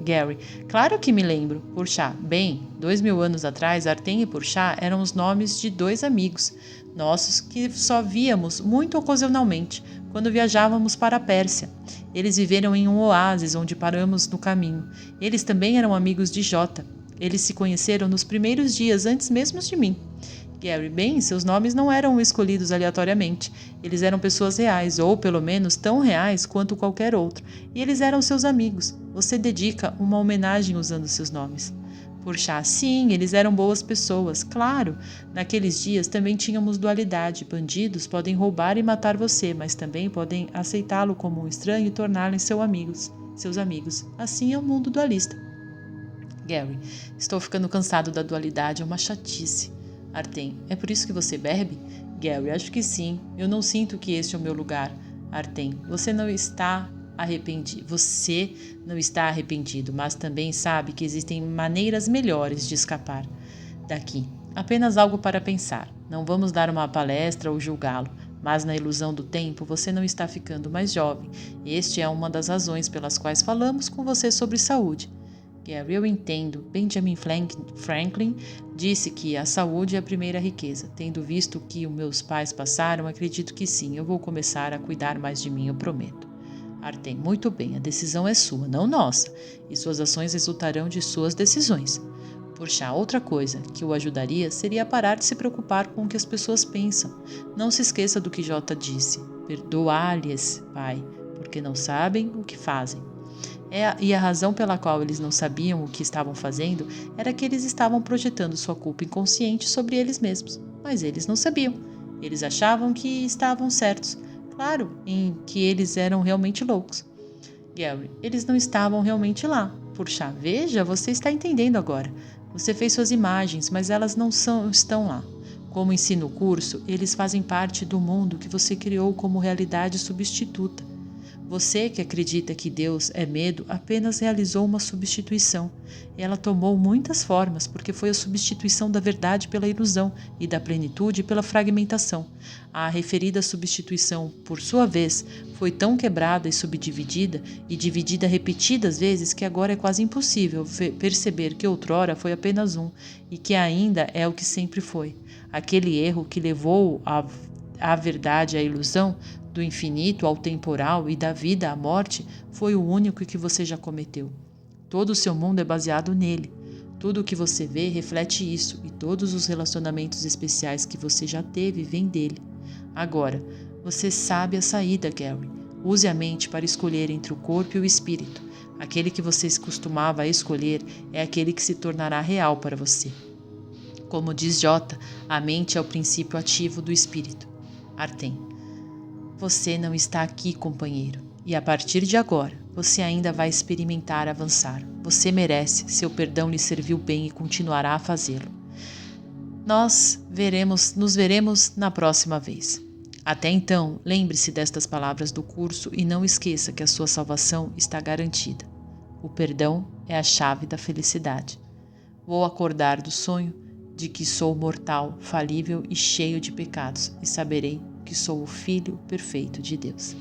Gary, claro que me lembro. Purchá, bem, 2000 anos atrás, Artem e Purchá eram os nomes de dois amigos nossos que só víamos muito ocasionalmente quando viajávamos para a Pérsia. Eles viveram em um oásis onde paramos no caminho. Eles também eram amigos de Jota. Eles se conheceram nos primeiros dias antes mesmo de mim. Gary, bem, seus nomes não eram escolhidos aleatoriamente. Eles eram pessoas reais, ou pelo menos tão reais quanto qualquer outro. E eles eram seus amigos. Você dedica uma homenagem usando seus nomes. Purchá, sim, eles eram boas pessoas, claro. Naqueles dias também tínhamos dualidade. Bandidos podem roubar e matar você, mas também podem aceitá-lo como um estranho e torná-lo seus amigos. Assim é o mundo dualista. Gary, estou ficando cansado da dualidade, é uma chatice. Artem, é por isso que você bebe? Gary, acho que sim. Eu não sinto que este é o meu lugar. Artem, você não está arrependido, mas também sabe que existem maneiras melhores de escapar daqui. Apenas algo para pensar. Não vamos dar uma palestra ou julgá-lo, mas na ilusão do tempo você não está ficando mais jovem. Este é uma das razões pelas quais falamos com você sobre saúde. Gary, eu entendo. Benjamin Franklin disse que a saúde é a primeira riqueza. Tendo visto o que os meus pais passaram, acredito que sim, eu vou começar a cuidar mais de mim, eu prometo. Artem, muito bem, a decisão é sua, não nossa, e suas ações resultarão de suas decisões. Purchá, outra coisa que o ajudaria seria parar de se preocupar com o que as pessoas pensam. Não se esqueça do que Jota disse. Perdoa-lhes, pai, porque não sabem o que fazem. E a razão pela qual eles não sabiam o que estavam fazendo era que eles estavam projetando sua culpa inconsciente sobre eles mesmos. Mas eles não sabiam. Eles achavam que estavam certos. Claro, em que eles eram realmente loucos. Gary, eles não estavam realmente lá. Puxa, veja, você está entendendo agora. Você fez suas imagens, mas elas não estão lá. Como ensina o curso, eles fazem parte do mundo que você criou como realidade substituta. Você que acredita que Deus é medo apenas realizou uma substituição. Ela tomou muitas formas, porque foi a substituição da verdade pela ilusão e da plenitude pela fragmentação. A referida substituição, por sua vez, foi tão quebrada e subdividida e dividida repetidas vezes que agora é quase impossível perceber que outrora foi apenas um e que ainda é o que sempre foi. Aquele erro que levou a verdade à ilusão, do infinito ao temporal e da vida à morte, foi o único que você já cometeu. Todo o seu mundo é baseado nele. Tudo o que você vê reflete isso, e todos os relacionamentos especiais que você já teve vêm dele. Agora, você sabe a saída, Gary. Use a mente para escolher entre o corpo e o espírito. Aquele que você costumava escolher é aquele que se tornará real para você. Como diz Jota, a mente é o princípio ativo do espírito. Artem. Você não está aqui, companheiro, e a partir de agora, você ainda vai experimentar avançar. Você merece, seu perdão lhe serviu bem e continuará a fazê-lo. Nos veremos na próxima vez. Até então, lembre-se destas palavras do curso e não esqueça que a sua salvação está garantida. O perdão é a chave da felicidade. Vou acordar do sonho de que sou mortal, falível e cheio de pecados, e saberei que sou o Filho perfeito de Deus.